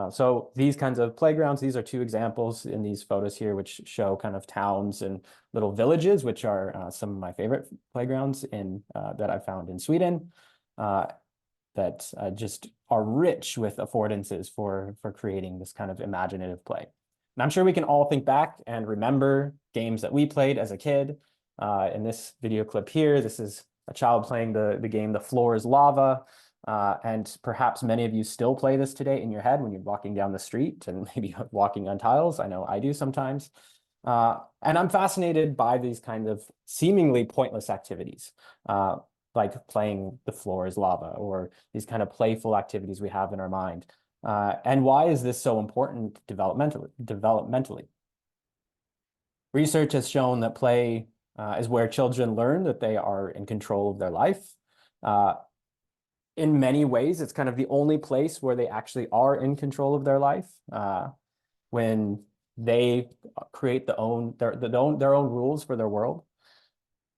So these kinds of playgrounds, these are two examples in these photos here, which show kind of towns and little villages, which are some of my favorite playgrounds that I found in Sweden, that just are rich with affordances for creating this kind of imaginative play. And I'm sure we can all think back and remember games that we played as a kid. In this video clip here, this is a child playing the game The Floor is Lava. And perhaps many of you still play this today in your head when you're walking down the street and maybe walking on tiles. I know I do sometimes. And I'm fascinated by these kind of seemingly pointless activities, like playing The Floor is Lava, or these kind of playful activities we have in our mind. And why is this so important developmentally? Research has shown that play is where children learn that they are in control of their life. In many ways, it's kind of the only place where they actually are in control of their life. When they create their own rules for their world.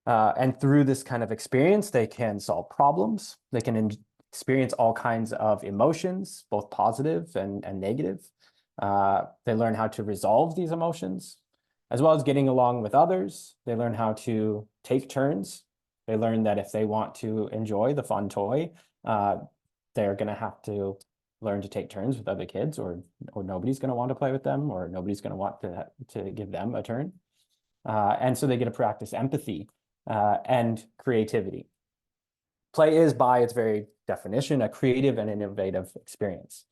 And through this kind of experience, they can solve problems. They can experience all kinds of emotions, both positive and negative. They learn how to resolve these emotions, as well as getting along with others. They learn how to take turns. They learn that if they want to enjoy the fun toy, they're going to have to learn to take turns with other kids, or nobody's going to want to play with them, or nobody's going to want to give them a turn. And so they get to practice empathy and creativity. Play is, by its very definition, a creative and innovative experience.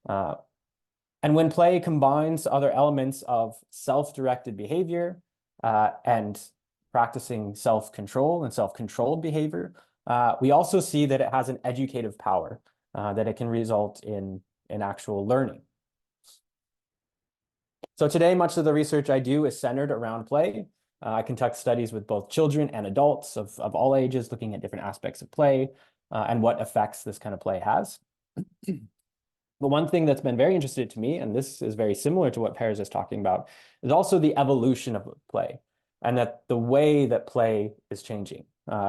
And when play combines other elements of self-directed behavior and practicing self-control and self-controlled behavior, we also see that it has an educative power, that it can result in actual learning. So today, much of the research I do is centered around play. I conduct studies with both children and adults of all ages, looking at different aspects of play and what effects this kind of play has. But one thing that's been very interesting to me, and this is very similar to what Pears is talking about, is also the evolution of play, and that the way that play is changing,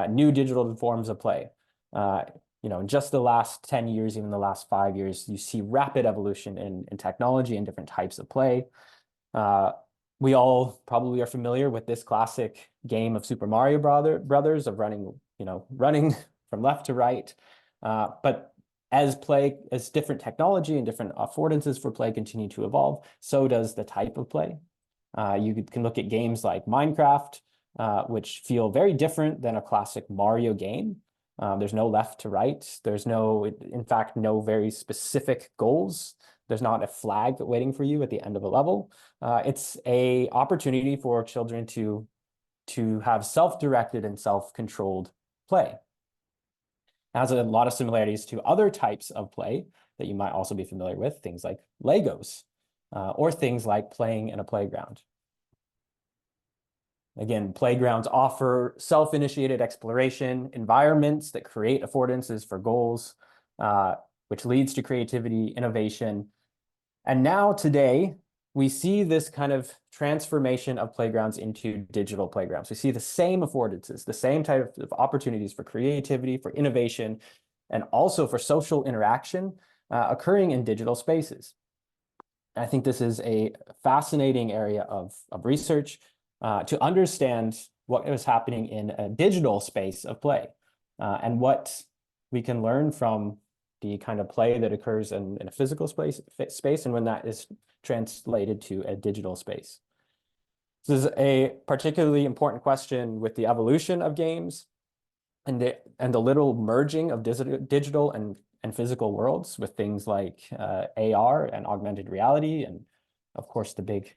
new digital forms of play. In just the last 10 years, even the last 5 years, you see rapid evolution in technology and different types of play. We all probably are familiar with this classic game of Super Mario Brothers of running from left to right. But as different technology and different affordances for play continue to evolve, so does the type of play. You can look at games like Minecraft, which feel very different than a classic Mario game. There's no left to right. There's in fact, no very specific goals. There's not a flag waiting for you at the end of a level. It's an opportunity for children to have self-directed and self-controlled play. It has a lot of similarities to other types of play that you might also be familiar with, things like Legos, or things like playing in a playground. Again, playgrounds offer self-initiated exploration, environments that create affordances for goals, which leads to creativity, innovation. And now today, we see this kind of transformation of playgrounds into digital playgrounds. We see the same affordances, the same type of opportunities for creativity, for innovation, and also for social interaction occurring in digital spaces. I think this is a fascinating area of research to understand what is happening in a digital space of play and what we can learn from the kind of play that occurs in a physical space and when that is translated to a digital space. This is a particularly important question with the evolution of games and the little merging of digital and physical worlds with things like AR and augmented reality, and of course the big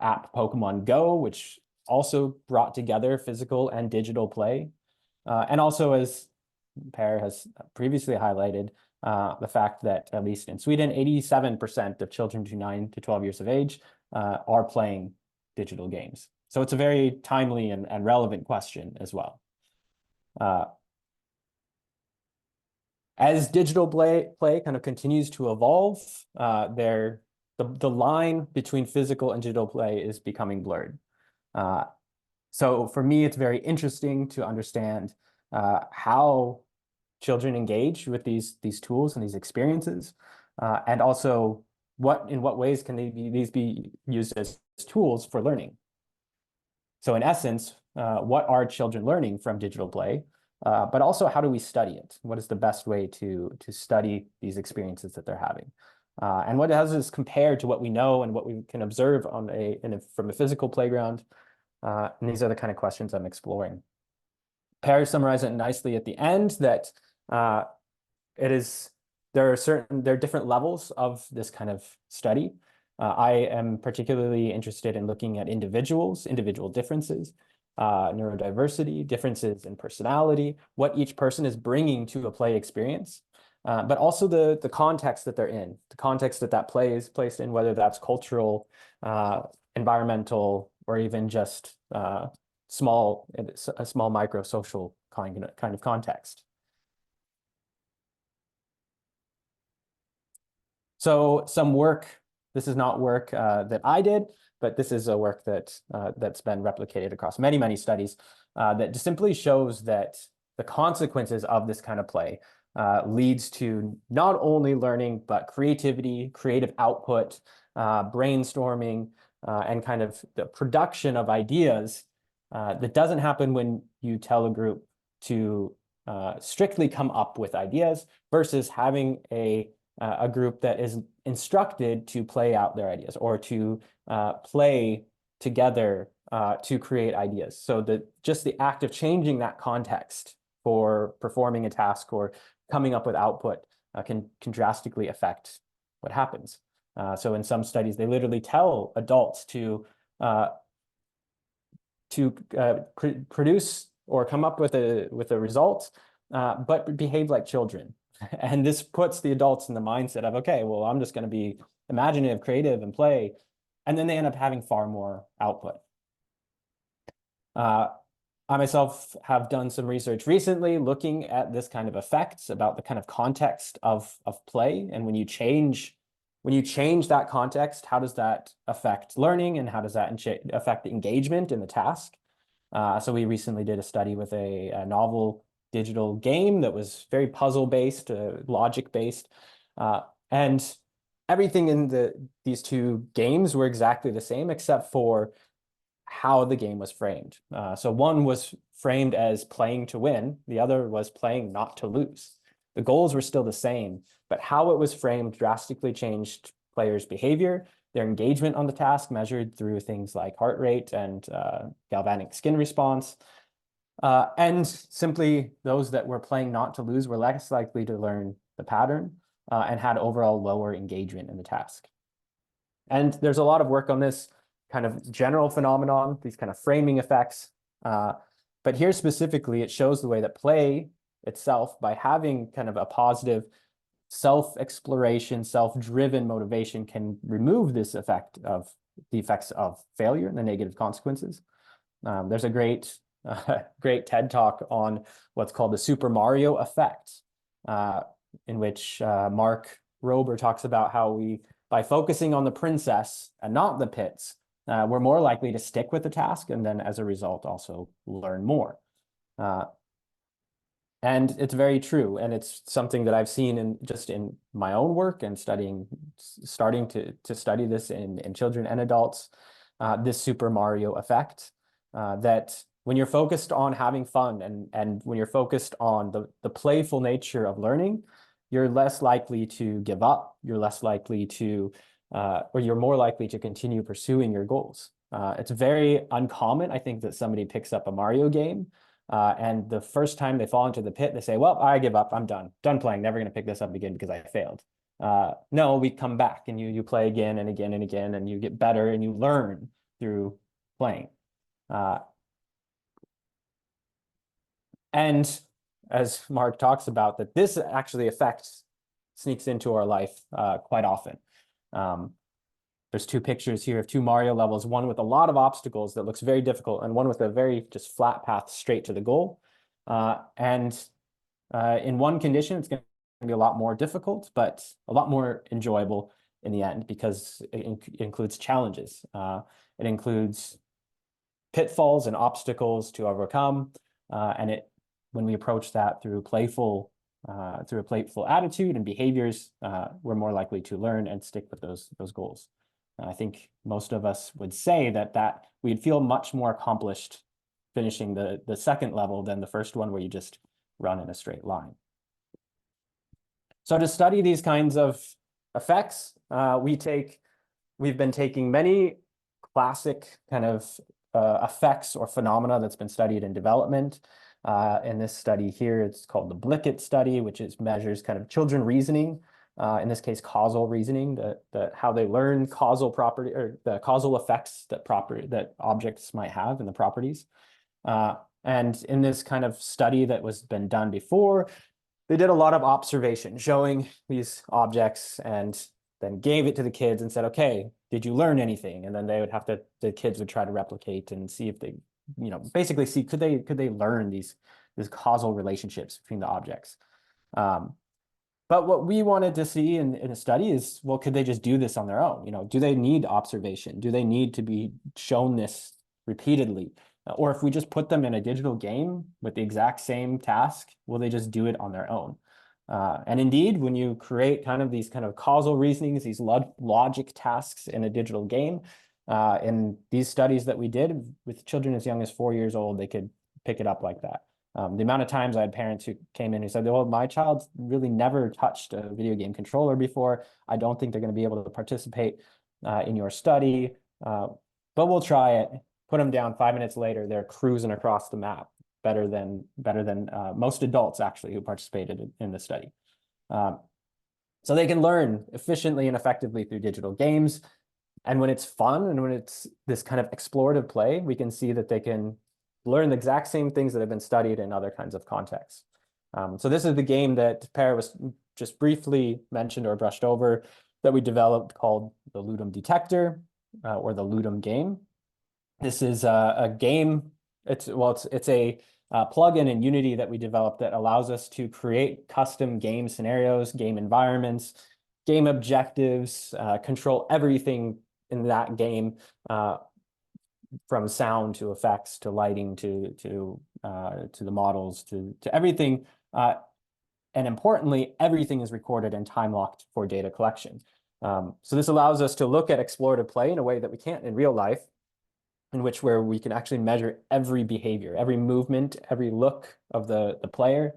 app Pokemon Go, which also brought together physical and digital play. And also, as Per has previously highlighted, the fact that at least in Sweden, 87% of children to 9 to 12 years of age are playing digital games. So it's a very timely and relevant question as well. As digital play kind of continues to evolve, the line between physical and digital play is becoming blurred. So for me, it's very interesting to understand how children engage with these tools and these experiences, and also in what ways can these be used as tools for learning. So in essence, what are children learning from digital play? But also, how do we study it? What is the best way to study these experiences that they're having? And what does this compare to what we know and what we can observe on from a physical playground? And these are the kind of questions I'm exploring. Per summarized it nicely at the end that there are different levels of this kind of study. I am particularly interested in looking at individual differences, neurodiversity, differences in personality, what each person is bringing to a play experience, but also the context that they're in, the context that play is placed in, whether that's cultural, environmental, or even just a small micro-social kind of context. So some work, this is not work that I did, but this is a work that's been replicated across many, many studies that just simply shows that the consequences of this kind of play leads to not only learning, but creativity, creative output, brainstorming, and kind of the production of ideas that doesn't happen when you tell a group to strictly come up with ideas versus having a group that is instructed to play out their ideas or to play together to create ideas. So that just the act of changing that context for performing a task or coming up with output can drastically affect what happens. So in some studies, they literally tell adults to produce or come up with a result, but behave like children. And this puts the adults in the mindset of, okay, well, I'm just going to be imaginative, creative, and play. And then they end up having far more output. I myself have done some research recently looking at this kind of effects about the kind of context of play. And when you change that context, how does that affect learning and how does that affect engagement in the task? So we recently did a study with a novel digital game that was very puzzle-based, logic-based, and everything in these two games were exactly the same except for how the game was framed. So one was framed as playing to win, the other was playing not to lose. The goals were still the same, but how it was framed drastically changed players' behavior, their engagement on the task measured through things like heart rate and galvanic skin response. And simply those that were playing not to lose were less likely to learn the pattern and had overall lower engagement in the task. And there's a lot of work on this kind of general phenomenon, these kind of framing effects. But here specifically, it shows the way that play itself, by having kind of a positive self-exploration, self-driven motivation, can remove this effect of the effects of failure and the negative consequences. There's a great TED talk on what's called the Super Mario effect, in which Mark Rober talks about how by focusing on the princess and not the pits, we're more likely to stick with the task and then as a result also learn more. And it's very true. And it's something that I've seen in my own work and starting to study this in children and adults, this Super Mario effect, that when you're focused on having fun and when you're focused on the playful nature of learning, you're less likely to give up, you're less likely to, or you're more likely to continue pursuing your goals. It's very uncommon, I think, that somebody picks up a Mario game and the first time they fall into the pit, they say, well, I give up, I'm done playing, never gonna pick this up again because I failed. No, we come back and you play again and again and again, and you get better and you learn through playing. And as Mark talks about, that this actually sneaks into our life quite often. There's two pictures here of two Mario levels, one with a lot of obstacles that looks very difficult and one with a very just flat path straight to the goal. And in one condition, it's going to be a lot more difficult, but a lot more enjoyable in the end because it includes challenges. It includes pitfalls and obstacles to overcome. And when we approach that through a playful attitude and behaviors, we're more likely to learn and stick with those goals. I think most of us would say that we'd feel much more accomplished finishing the second level than the first one where you just run in a straight line. So to study these kinds of effects, we've been taking many classic kind of effects or phenomena that's been studied in development. In this study here, it's called the Blickett study, which measures kind of children reasoning, in this case, causal reasoning, how they learn causal property or the causal effects that objects might have in the properties. And in this kind of study that was been done before, they did a lot of observation showing these objects and then gave it to the kids and said, okay, did you learn anything? And then the kids would try to replicate and see if they, basically see, could they learn these causal relationships between the objects? But what we wanted to see in a study is, well, could they just do this on their own? Do they need observation? Do they need to be shown this repeatedly? Or if we just put them in a digital game with the exact same task, will they just do it on their own? And indeed, when you create these kind of causal reasonings, these logic tasks in a digital game, in these studies that we did with children as young as 4 years old, they could pick it up like that. The amount of times I had parents who came in who said, well, my child's really never touched a video game controller before. I don't think they're going to be able to participate in your study, but we'll try it. Put them down. 5 minutes later, they're cruising across the map better than most adults actually who participated in the study. So they can learn efficiently and effectively through digital games. And when it's fun and when it's this kind of explorative play, we can see that they can learn the exact same things that have been studied in other kinds of contexts. So this is the game that Per was just briefly mentioned or brushed over that we developed called the Ludum Detector, or the Ludum game. This is a game. It's a plugin in Unity that we developed that allows us to create custom game scenarios, game environments, game objectives, control everything in that game, from sound to effects to lighting to the models to everything. And importantly, everything is recorded and time locked for data collection. So this allows us to look at explorative play in a way that we can't in real life, where we can actually measure every behavior, every movement, every look of the player,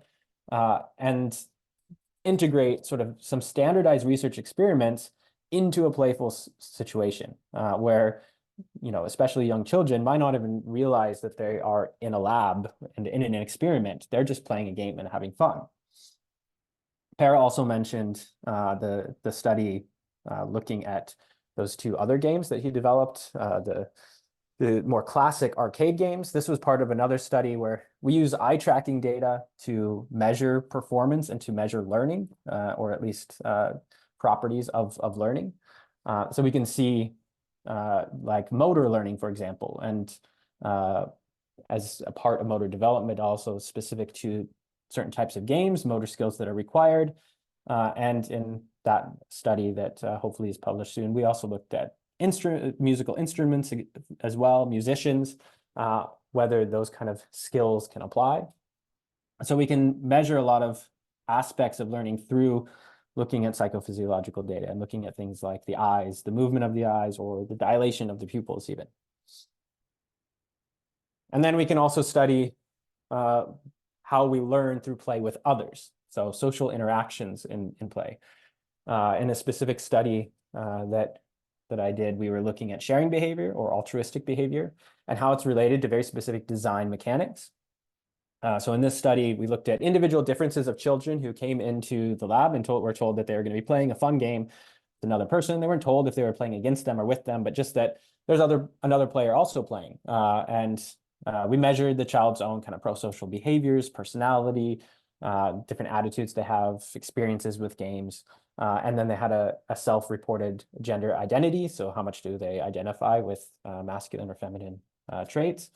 and integrate sort of some standardized research experiments into a playful situation, where especially young children might not even realize that they are in a lab and in an experiment. They're just playing a game and having fun. Per also mentioned the study looking at those two other games that he developed, the more classic arcade games. This was part of another study where we use eye tracking data to measure performance and to measure learning, or at least properties of learning. So we can see like motor learning, for example, and as a part of motor development, also specific to certain types of games, motor skills that are required. And in that study that hopefully is published soon, we also looked at musical instruments as well, musicians, whether those kind of skills can apply. So we can measure a lot of aspects of learning through looking at psychophysiological data and looking at things like the eyes, the movement of the eyes, or the dilation of the pupils even. And then we can also study how we learn through play with others. So social interactions in play. In a specific study that I did, we were looking at sharing behavior or altruistic behavior and how it's related to very specific design mechanics. So in this study, we looked at individual differences of children who came into the lab and were told that they were going to be playing a fun game with another person. They weren't told if they were playing against them or with them, but just that there's another player also playing. We measured the child's own kind of prosocial behaviors, personality, different attitudes they have, experiences with games. And then they had a self-reported gender identity. So how much do they identify with masculine or feminine traits?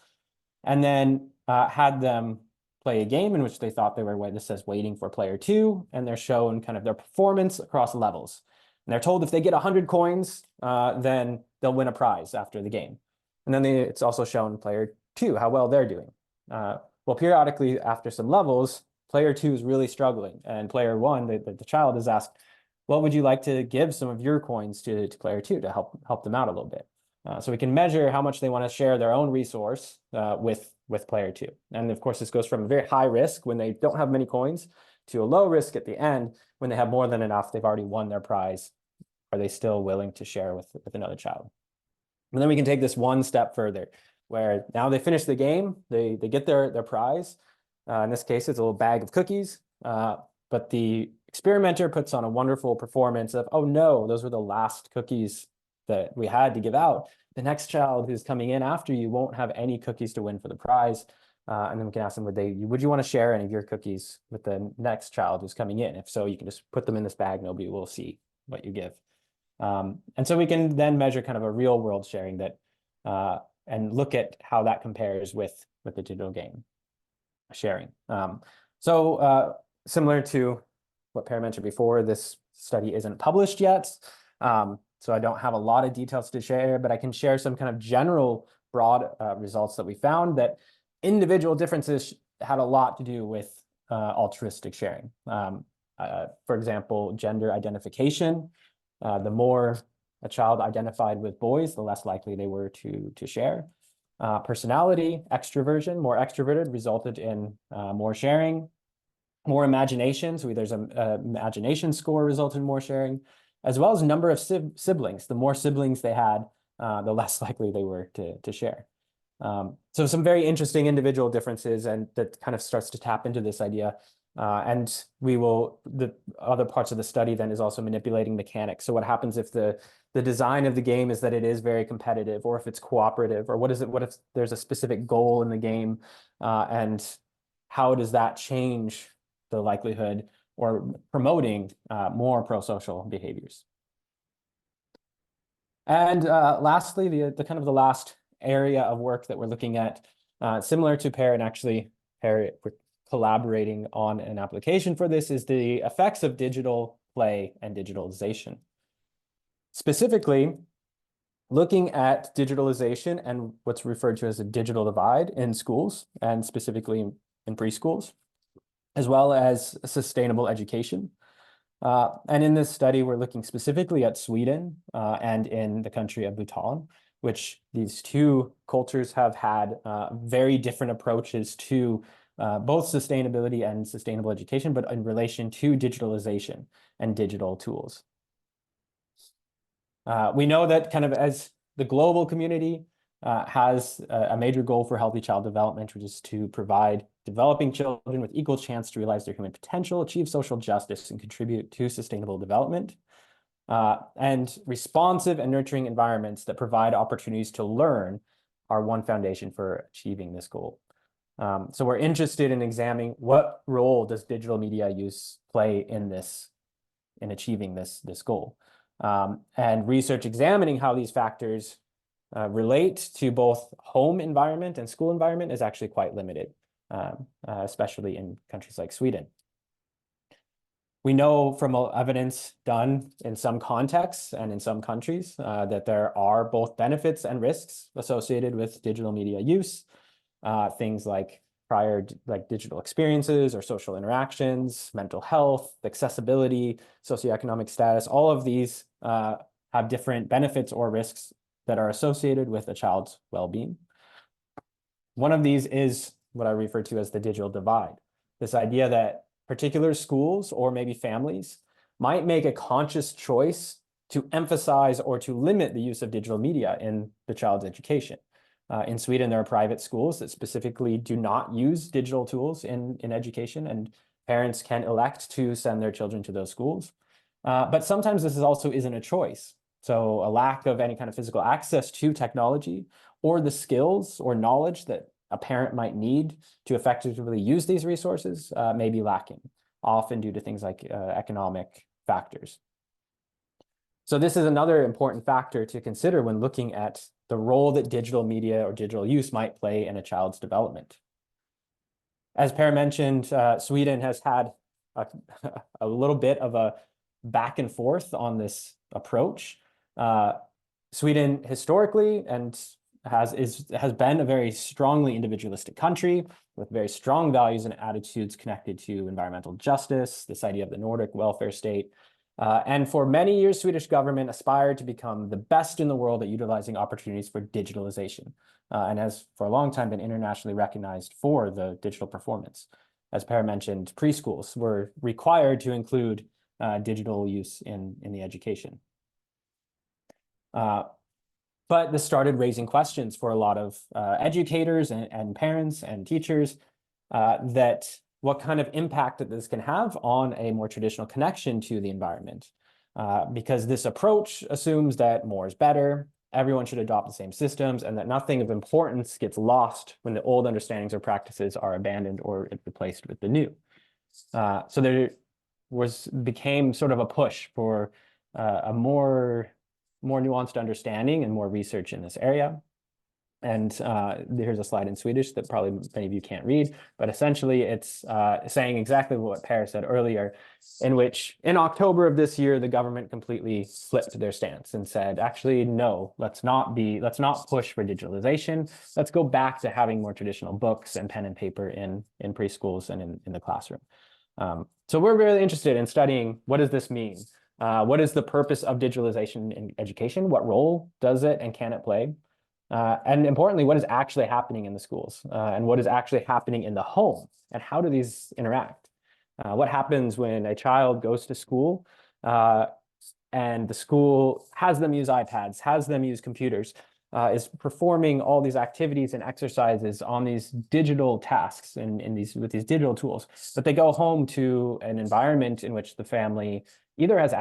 And then had them play a game in which they thought they were, this says waiting for player 2, and they're shown kind of their performance across levels. And they're told if they get 100 coins, then they'll win a prize after the game. And then it's also shown player 2, how well they're doing. Well, periodically after some levels, player 2 is really struggling. And player 1, the child is asked, what would you like to give some of your coins to player 2 to help them out a little bit? So we can measure how much they want to share their own resource with player 2. And of course, this goes from a very high risk when they don't have many coins to a low risk at the end when they have more than enough, they've already won their prize, are they still willing to share with another child? And then we can take this one step further, where now they finish the game, they get their prize. In this case, it's a little bag of cookies, but the experimenter puts on a wonderful performance of, oh no, those were the last cookies that we had to give out. The next child who's coming in after you won't have any cookies to win for the prize. And then we can ask them, would you want to share any of your cookies with the next child who's coming in? If so, you can just put them in this bag. Nobody will see what you give. And so we can then measure kind of a real world sharing that and look at how that compares with the digital game sharing. Similar to what Per mentioned before, this study isn't published yet. So I don't have a lot of details to share, but I can share some kind of general broad results that we found that individual differences had a lot to do with altruistic sharing. For example, gender identification. The more a child identified with boys, the less likely they were to share. Personality, extroversion, more extroverted resulted in more sharing. More imagination, so there's an imagination score resulted in more sharing, as well as number of siblings. The more siblings they had, the less likely they were to share. So some very interesting individual differences, and that kind of starts to tap into this idea. And the other parts of the study then is also manipulating mechanics. So what happens if the design of the game is that it is very competitive, or if it's cooperative, or what if there's a specific goal in the game, and how does that change the likelihood or promoting more prosocial behaviors? And lastly, the kind of the last area of work that we're looking at, similar to Per, and actually Per, we're collaborating on an application for this, is the effects of digital play and digitalization. Specifically, looking at digitalization and what's referred to as a digital divide in schools, and specifically in preschools, as well as sustainable education. And in this study, we're looking specifically at Sweden and in the country of Bhutan, which these two cultures have had very different approaches to both sustainability and sustainable education, but in relation to digitalization and digital tools. We know that kind of as the global community has a major goal for healthy child development, which is to provide developing children with equal chance to realize their human potential, achieve social justice, and contribute to sustainable development, and responsive and nurturing environments that provide opportunities to learn are one foundation for achieving this goal. So we're interested in examining what role does digital media use play in achieving this goal, and research examining how these factors relate to both home environment and school environment is actually quite limited, especially in countries like Sweden. We know from evidence done in some contexts and in some countries that there are both benefits and risks associated with digital media use. Things like digital experiences or social interactions, mental health, accessibility, socioeconomic status, all of these have different benefits or risks that are associated with a child's well-being. One of these is what I refer to as the digital divide. This idea that particular schools or maybe families might make a conscious choice to emphasize or to limit the use of digital media in the child's education. In Sweden, there are private schools that specifically do not use digital tools in education, and parents can elect to send their children to those schools. But sometimes this also isn't a choice. So a lack of any kind of physical access to technology or the skills or knowledge that a parent might need to effectively use these resources may be lacking, often due to things like economic factors. So this is another important factor to consider when looking at the role that digital media or digital use might play in a child's development. As Per mentioned, Sweden has had a little bit of a back and forth on this approach. Sweden historically has been a very strongly individualistic country with very strong values and attitudes connected to environmental justice, this idea of the Nordic welfare state. And for many years, Swedish government aspired to become the best in the world at utilizing opportunities for digitalization, and has for a long time been internationally recognized for the digital performance. As Per mentioned, preschools were required to include digital use in the education. But this started raising questions for a lot of educators and parents and teachers that what kind of impact that this can have on a more traditional connection to the environment. Because this approach assumes that more is better, everyone should adopt the same systems, and that nothing of importance gets lost when the old understandings or practices are abandoned or replaced with the new. So there became sort of a push for a more nuanced understanding and more research in this area. And here's a slide in Swedish that probably many of you can't read, but essentially it's saying exactly what Per said earlier, in which in October of this year, the government completely flipped their stance and said, actually, no, let's not push for digitalization. Let's go back to having more traditional books and pen and paper in preschools and in the classroom. So we're really interested in studying, what does this mean? What is the purpose of digitalization in education? What role does it and can it play? And importantly, what is actually happening in the schools and what is actually happening in the home, and how do these interact? What happens when a child goes to school and the school has them use iPads, has them use computers, is performing all these activities and exercises on these digital tasks and with these digital tools, but they go home to an environment in which the family either has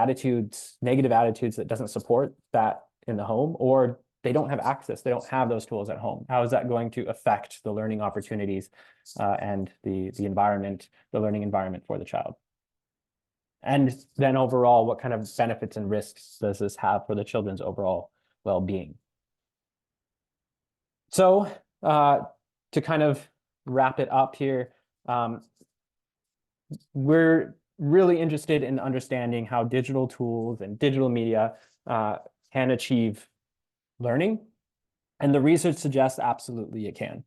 negative attitudes that doesn't support that in the home, or they don't have access, they don't have those tools at home. How is that going to affect the learning opportunities and the environment, the learning environment for the child? And then overall, what kind of benefits and risks does this have for the children's overall well-being? So to kind of wrap it up here, we're really interested in understanding how digital tools and digital media can achieve learning, and the research suggests absolutely it can.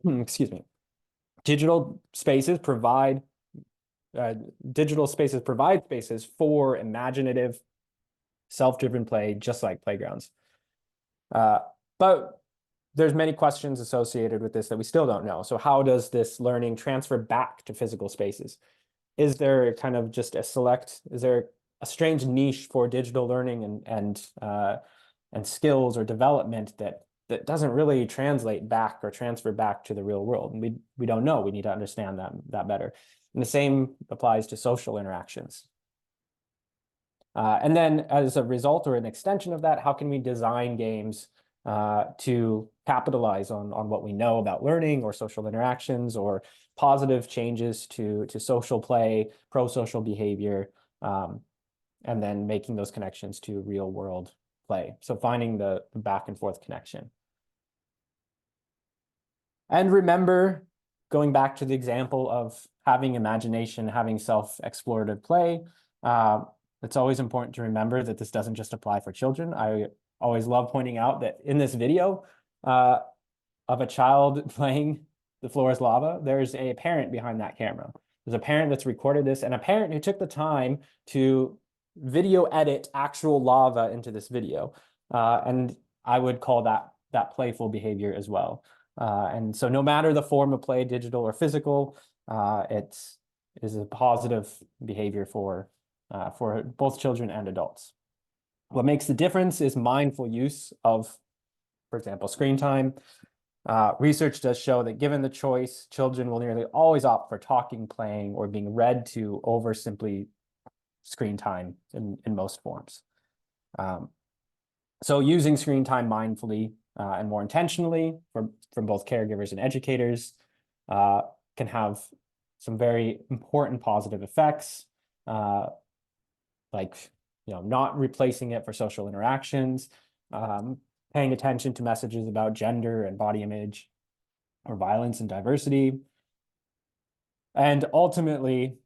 Excuse me. Digital spaces provide spaces for imaginative, self-driven play, just like playgrounds. But there's many questions associated with this that we still don't know. So how does this learning transfer back to physical spaces? Is there kind of just is there a strange niche for digital learning and skills or development that doesn't really translate back or transfer back to the real world? And we don't know. We need to understand that better. And the same applies to social interactions. And then as a result or an extension of that, how can we design games to capitalize on what we know about learning or social interactions or positive changes to social play, pro-social behavior, and then making those connections to real world play. So finding the back and forth connection. And remember, going back to the example of having imagination, having self-explorative play, it's always important to remember that this doesn't just apply for children. I always love pointing out that in this video of a child playing The Floor is Lava, there's a parent behind that camera. There's a parent that's recorded this, and a parent who took the time to video edit actual lava into this video. And I would call that playful behavior as well. And so no matter the form of play, digital or physical, it is a positive behavior for both children and adults. What makes the difference is mindful use of, for example, screen time. Research does show that given the choice, children will nearly always opt for talking, playing, or being read to over simply screen time in most forms. So using screen time mindfully and more intentionally from both caregivers and educators can have some very important positive effects, like not replacing it for social interactions, paying attention to messages about gender and body image or violence and diversity. And ultimately,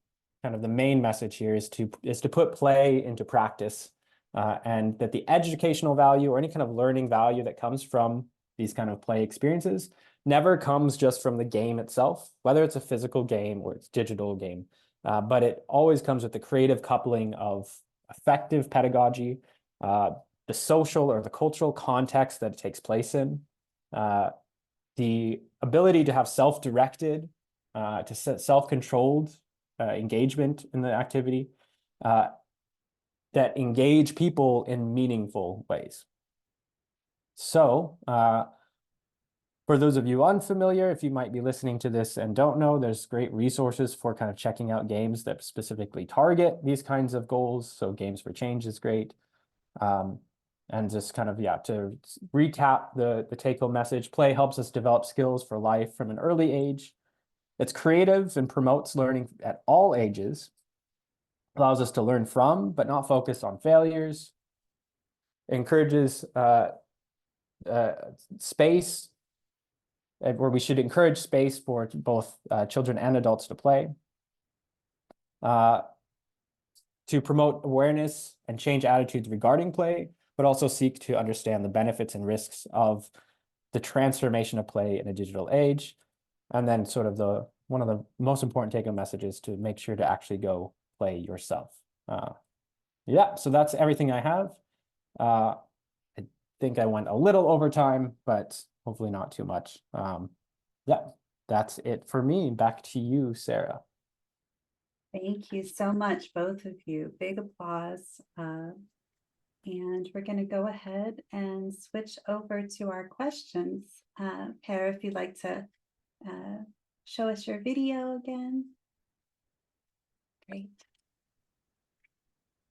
kind of the main message here is to put play into practice, and that the educational value or any kind of learning value that comes from these kind of play experiences never comes just from the game itself, whether it's a physical game or it's digital game, but it always comes with the creative coupling of effective pedagogy, the social or the cultural context that it takes place in, the ability to have self-directed, self-controlled engagement in the activity, that engage people in meaningful ways. So, for those of you unfamiliar, if you might be listening to this and don't know, there's great resources for kind of checking out games that specifically target these kinds of goals. So Games for Change is great. And just kind of, yeah, to recap the take-home message, play helps us develop skills for life from an early age. It's creative and promotes learning at all ages, allows us to learn from, but not focus on failures, encourages space, where we should encourage space for both children and adults to play, to promote awareness and change attitudes regarding play, but also seek to understand the benefits and risks of the transformation of play in a digital age. And then sort of one of the most important take-home messages to make sure to actually go play yourself. Yeah, so that's everything I have. I think I went a little over time, but hopefully not too much. Yeah, that's it for me. Back to you, Sarah. Thank you so much, both of you. Big applause. And we're going to go ahead and switch over to our questions. Per, if you'd like to show us your video again. Great.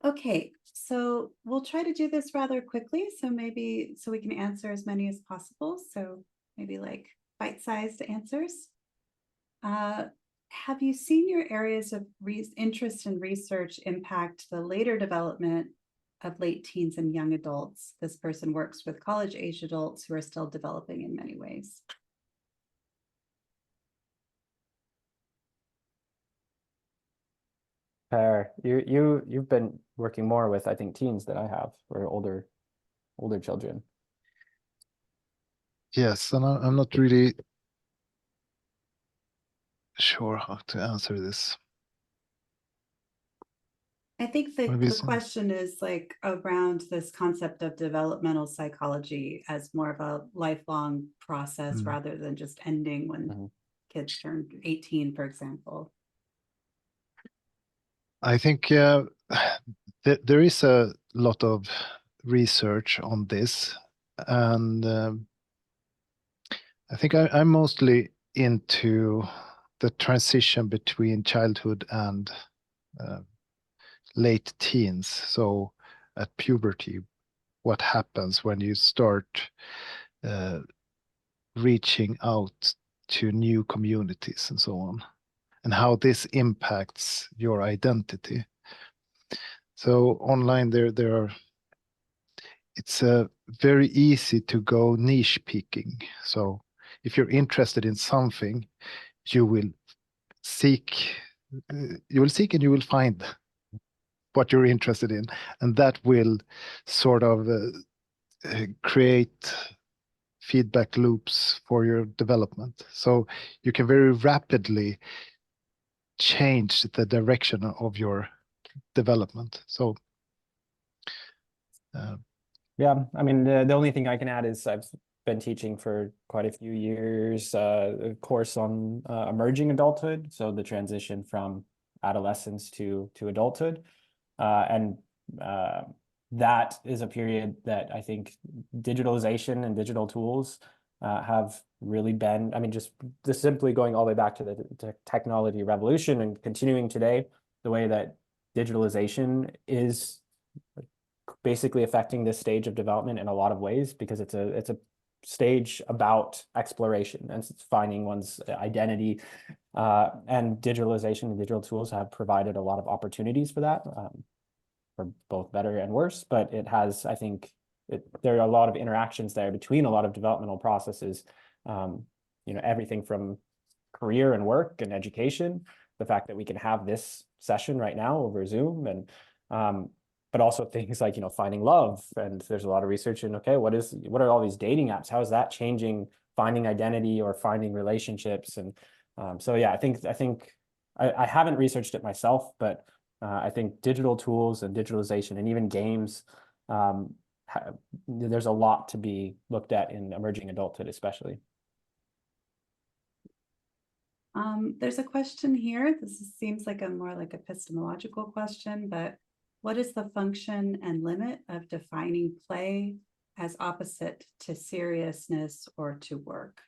Okay, so we'll try to do this rather quickly, so maybe so we can answer as many as possible. So maybe like bite-sized answers. Have you seen your areas of interest and research impact the later development of late teens and young adults? This person works with college-age adults who are still developing in many ways. Per, you've been working more with, I think, teens than I have, or older children. Yes, and I'm not really sure how to answer this. I think the question is like around this concept of developmental psychology as more of a lifelong process rather than just ending when kids turn 18, for example. I think there is a lot of research on this, and I think I'm mostly into the transition between childhood and late teens. So at puberty, what happens when you start reaching out to new communities and so on, and how this impacts your identity. So online it's very easy to go niche picking. So if you're interested in something, you will seek and you will find what you're interested in, and that will sort of create feedback loops for your development. So you can very rapidly change the direction of your development. So yeah, I mean, the only thing I can add is I've been teaching for quite a few years a course on emerging adulthood, so the transition from adolescence to adulthood, and that is a period that I think digitalization and digital tools have really been, I mean, just simply going all the way back to the technology revolution and continuing today, the way that digitalization is basically affecting this stage of development in a lot of ways, because it's a stage about exploration and it's finding one's identity, and digitalization and digital tools have provided a lot of opportunities for that, for both better and worse. But it has, I think, there are a lot of interactions there between a lot of developmental processes, everything from career and work and education, the fact that we can have this session right now over Zoom, and but also things like, finding love. And there's a lot of research in, okay, what are all these dating apps? How is that changing finding identity or finding relationships? And so, yeah, I think I haven't researched it myself, but I think digital tools and digitalization and even games, there's a lot to be looked at in emerging adulthood, especially. There's a question here. This seems like a more like epistemological question, but What is the function and limit of defining play as opposite to seriousness or to work?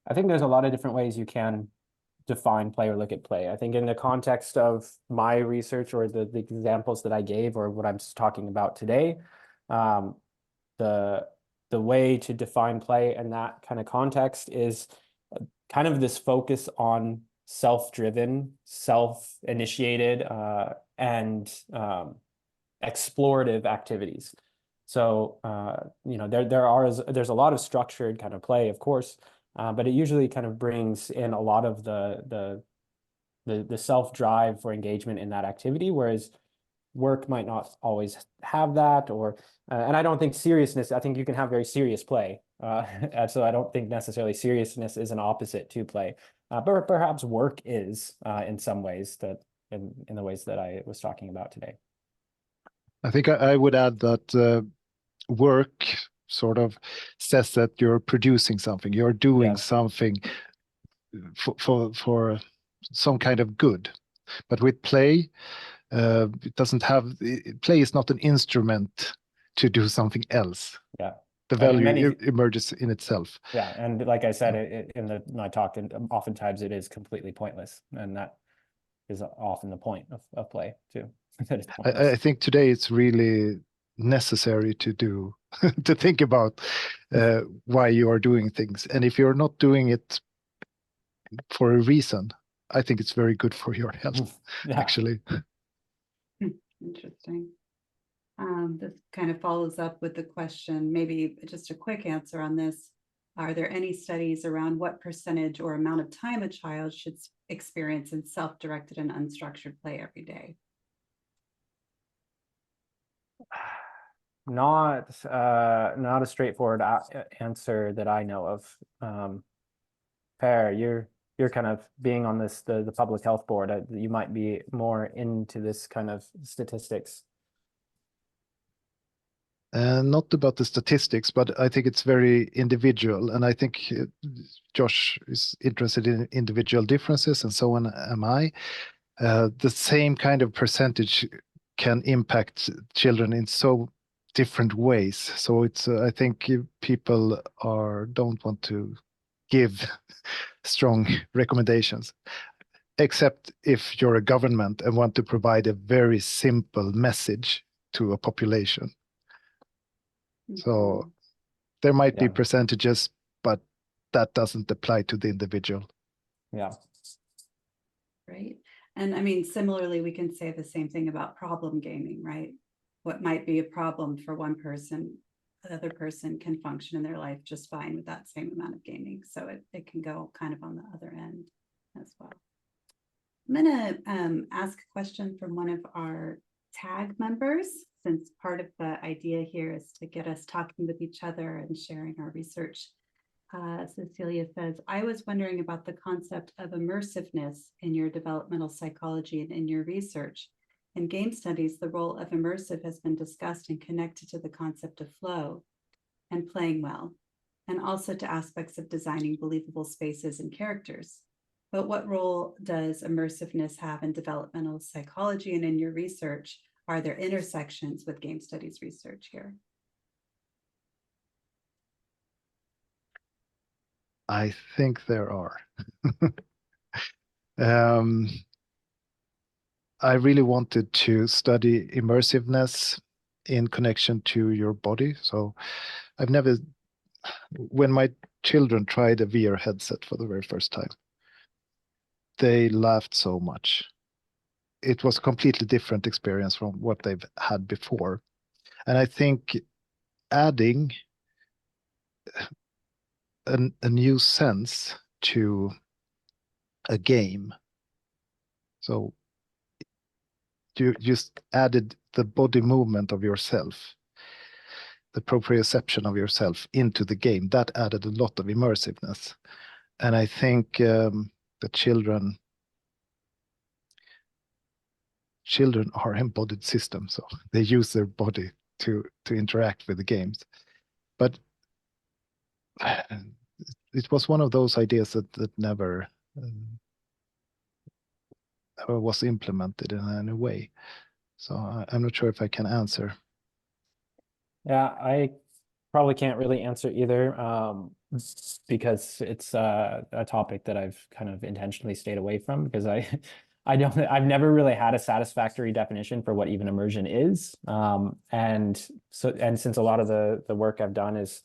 I think there's a lot of different ways you can define play or look at play. I think in the context of my research or the examples that I gave or what I'm talking about today, the way to define play in that kind of context is kind of this focus on self-driven, self-initiated, and explorative activities. So there's a lot of structured kind of play, of course, but it usually kind of brings in a lot of the self-drive for engagement in that activity, whereas work might not always have that. Or and I don't think seriousness, I think you can have very serious play, and so I don't think necessarily seriousness is an opposite to play, but perhaps work is in some ways, that in the ways that I was talking about today. I think I would add that work sort of says that you're producing something, you're doing something for some kind of good. But with play, it doesn't have, play is not an instrument to do something else. Yeah. The value emerges in itself. Yeah, and like I said in my talk, and oftentimes it is completely pointless, and that is often the point of play too. I think today it's really necessary to do to think about why you are doing things, and if you're not doing it for a reason, I think it's very good for your health. Actually. Interesting. This kind of follows up with the question, maybe just a quick answer on this. Are there any studies around what percentage or amount of time a child should experience in self-directed and unstructured play every day? Not a straightforward answer that I know of. Per, you're kind of being on this the public health board. You might be more into this kind of statistics. Not about the statistics, but I think it's very individual, and I think Josh is interested in individual differences, and so am I. The same kind of percentage can impact children in so different ways. So it's I think people don't want to give strong recommendations, except if you're a government and want to provide a very simple message to a population. So there might be percentages, but that doesn't apply to the individual. Yeah. Right. And I mean, similarly, we can say the same thing about problem gaming, right? What might be a problem for one person, the other person can function in their life just fine with that same amount of gaming. So it can go kind of on the other end as well. I'm going to ask a question from one of our tag members, since part of the idea here is to get us talking with each other and sharing our research. Cecilia says, I was wondering about the concept of immersiveness in your developmental psychology and in your research. In game studies, the role of immersive has been discussed and connected to the concept of flow and playing well, and also to aspects of designing believable spaces and characters. But what role does immersiveness have in developmental psychology and in your research? Are there intersections with game studies research here? I think there are. I really wanted to study immersiveness in connection to your body. So when my children tried a VR headset for the very first time, they laughed so much. It was a completely different experience from what they've had before. And I think adding a new sense to a game. So you just added the body movement of yourself, the proprioception of yourself into the game. That added a lot of immersiveness. And I think the children are embodied systems, so they use their body to interact with the games. But it was one of those ideas that never was implemented in any way. So I'm not sure if I can answer. Yeah, I probably can't really answer either, because it's a topic that I've kind of intentionally stayed away from, because I've never really had a satisfactory definition for what even immersion is. And since a lot of the work I've done is,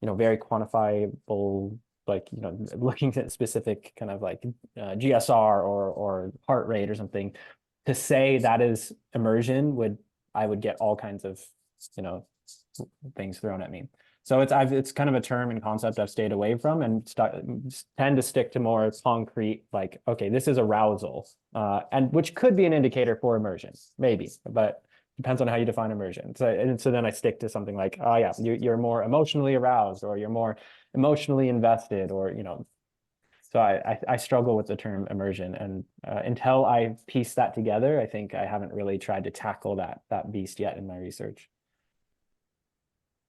very quantifiable, like, looking at specific kind of like GSR or heart rate or something, to say that is immersion I would get all kinds of, things thrown at me. So it's kind of a term and concept I've stayed away from, and tend to stick to more concrete, like, okay, this is arousal, and which could be an indicator for immersion, maybe, but depends on how you define immersion. So then I stick to something like, oh yeah, you're more emotionally aroused, or you're more emotionally invested, or So I struggle with the term immersion, and until I piece that together, I think I haven't really tried to tackle that beast yet in my research.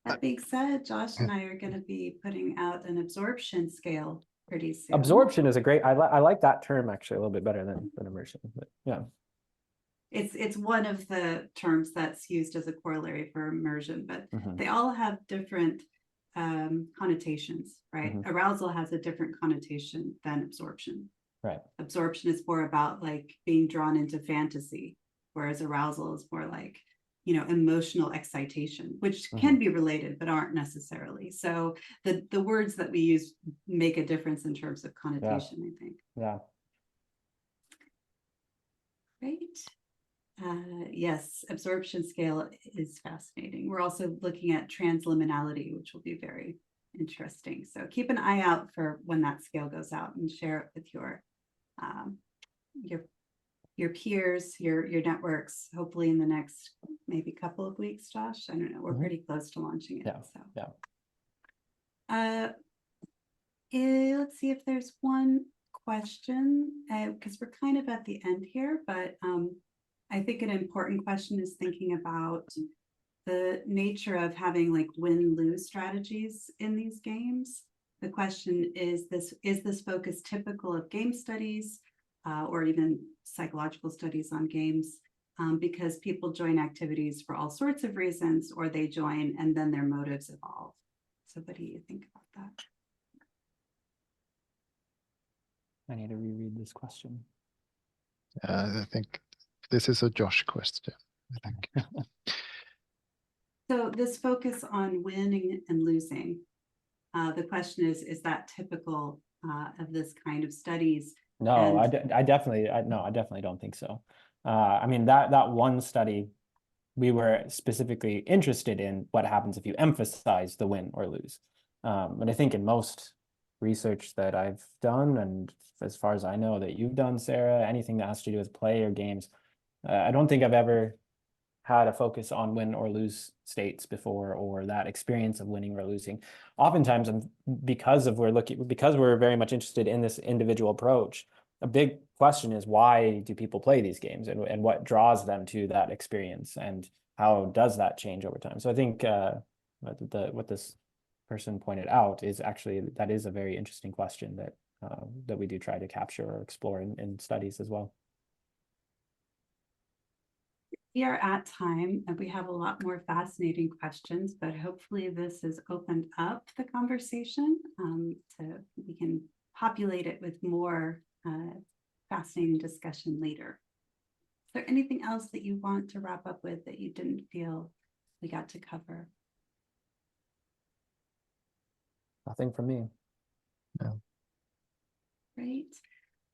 That being said, Josh and I are going to be putting out an absorption scale pretty soon. Absorption is a great, I like that term actually a little bit better than immersion, but yeah. It's one of the terms that's used as a corollary for immersion, but they all have different connotations, right? Arousal has a different connotation than absorption. Right. Absorption is more about like being drawn into fantasy, whereas arousal is more like, emotional excitation, which can be related, but aren't necessarily. So the words that we use make a difference in terms of connotation, I think. Yeah. Great. Yes, absorption scale is fascinating. We're also looking at transliminality, which will be very interesting. So keep an eye out for when that scale goes out, and share it with your peers, your networks, hopefully in the next maybe couple of weeks, Josh. I don't know. We're pretty close to launching it. Yeah. So yeah. Let's see if there's one question, because we're kind of at the end here, but I think an important question is thinking about the nature of having like win-lose strategies in these games. The question is this focus typical of game studies, or even psychological studies on games, because people join activities for all sorts of reasons, or they join and then their motives evolve. So what do you think about that? I need to reread this question. I think this is a Josh question, I think. So this focus on winning and losing, the question is that typical of this kind of studies? No, I definitely don't think so. I mean, that one study, we were specifically interested in what happens if you emphasize the win or lose. But I think in most research that I've done, and as far as I know that you've done, Sarah, anything that has to do with play or games, I don't think I've ever had a focus on win or lose states before, or that experience of winning or losing. Oftentimes, because we're very much interested in this individual approach, a big question is, why do people play these games, and what draws them to that experience, and how does that change over time? So I think what this person pointed out is actually, that is a very interesting question that we do try to capture or explore in studies as well. We are at time, and we have a lot more fascinating questions, but hopefully this has opened up the conversation, we can populate it with more fascinating discussion later. Is there anything else that you want to wrap up with that you didn't feel we got to cover? Nothing from me. No. Great.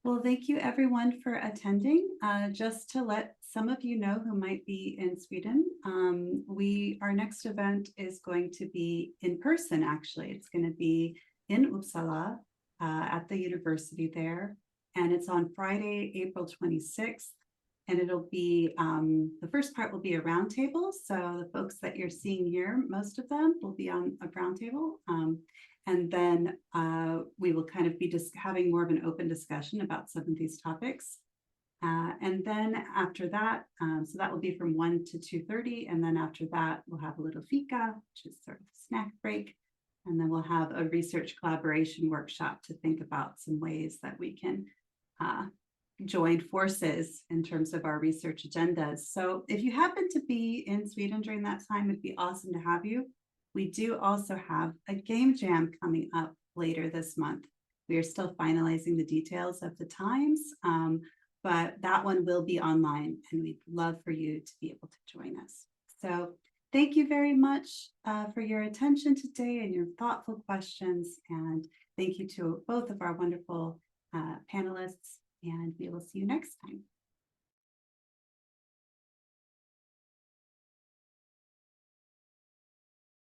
Well, thank you everyone for attending. Just to let some of you know who might be in Sweden, our next event is going to be in person, actually. It's going to be in Uppsala at the university there. And it's on Friday, April 26th. And it'll be, the first part will be a roundtable. So the folks that you're seeing here, most of them will be on a roundtable. And then we will kind of be just having more of an open discussion about some of these topics. And then after that, so that will be from 1 to 2:30. And then after that, we'll have a little fika, which is sort of a snack break. And then we'll have a research collaboration workshop to think about some ways that we can join forces in terms of our research agendas. So if you happen to be in Sweden during that time, it'd be awesome to have you. We do also have a game jam coming up later this month. We are still finalizing the details of the times, but that one will be online, and we'd love for you to be able to join us. So thank you very much for your attention today and your thoughtful questions. And thank you to both of our wonderful panelists, and we will see you next time.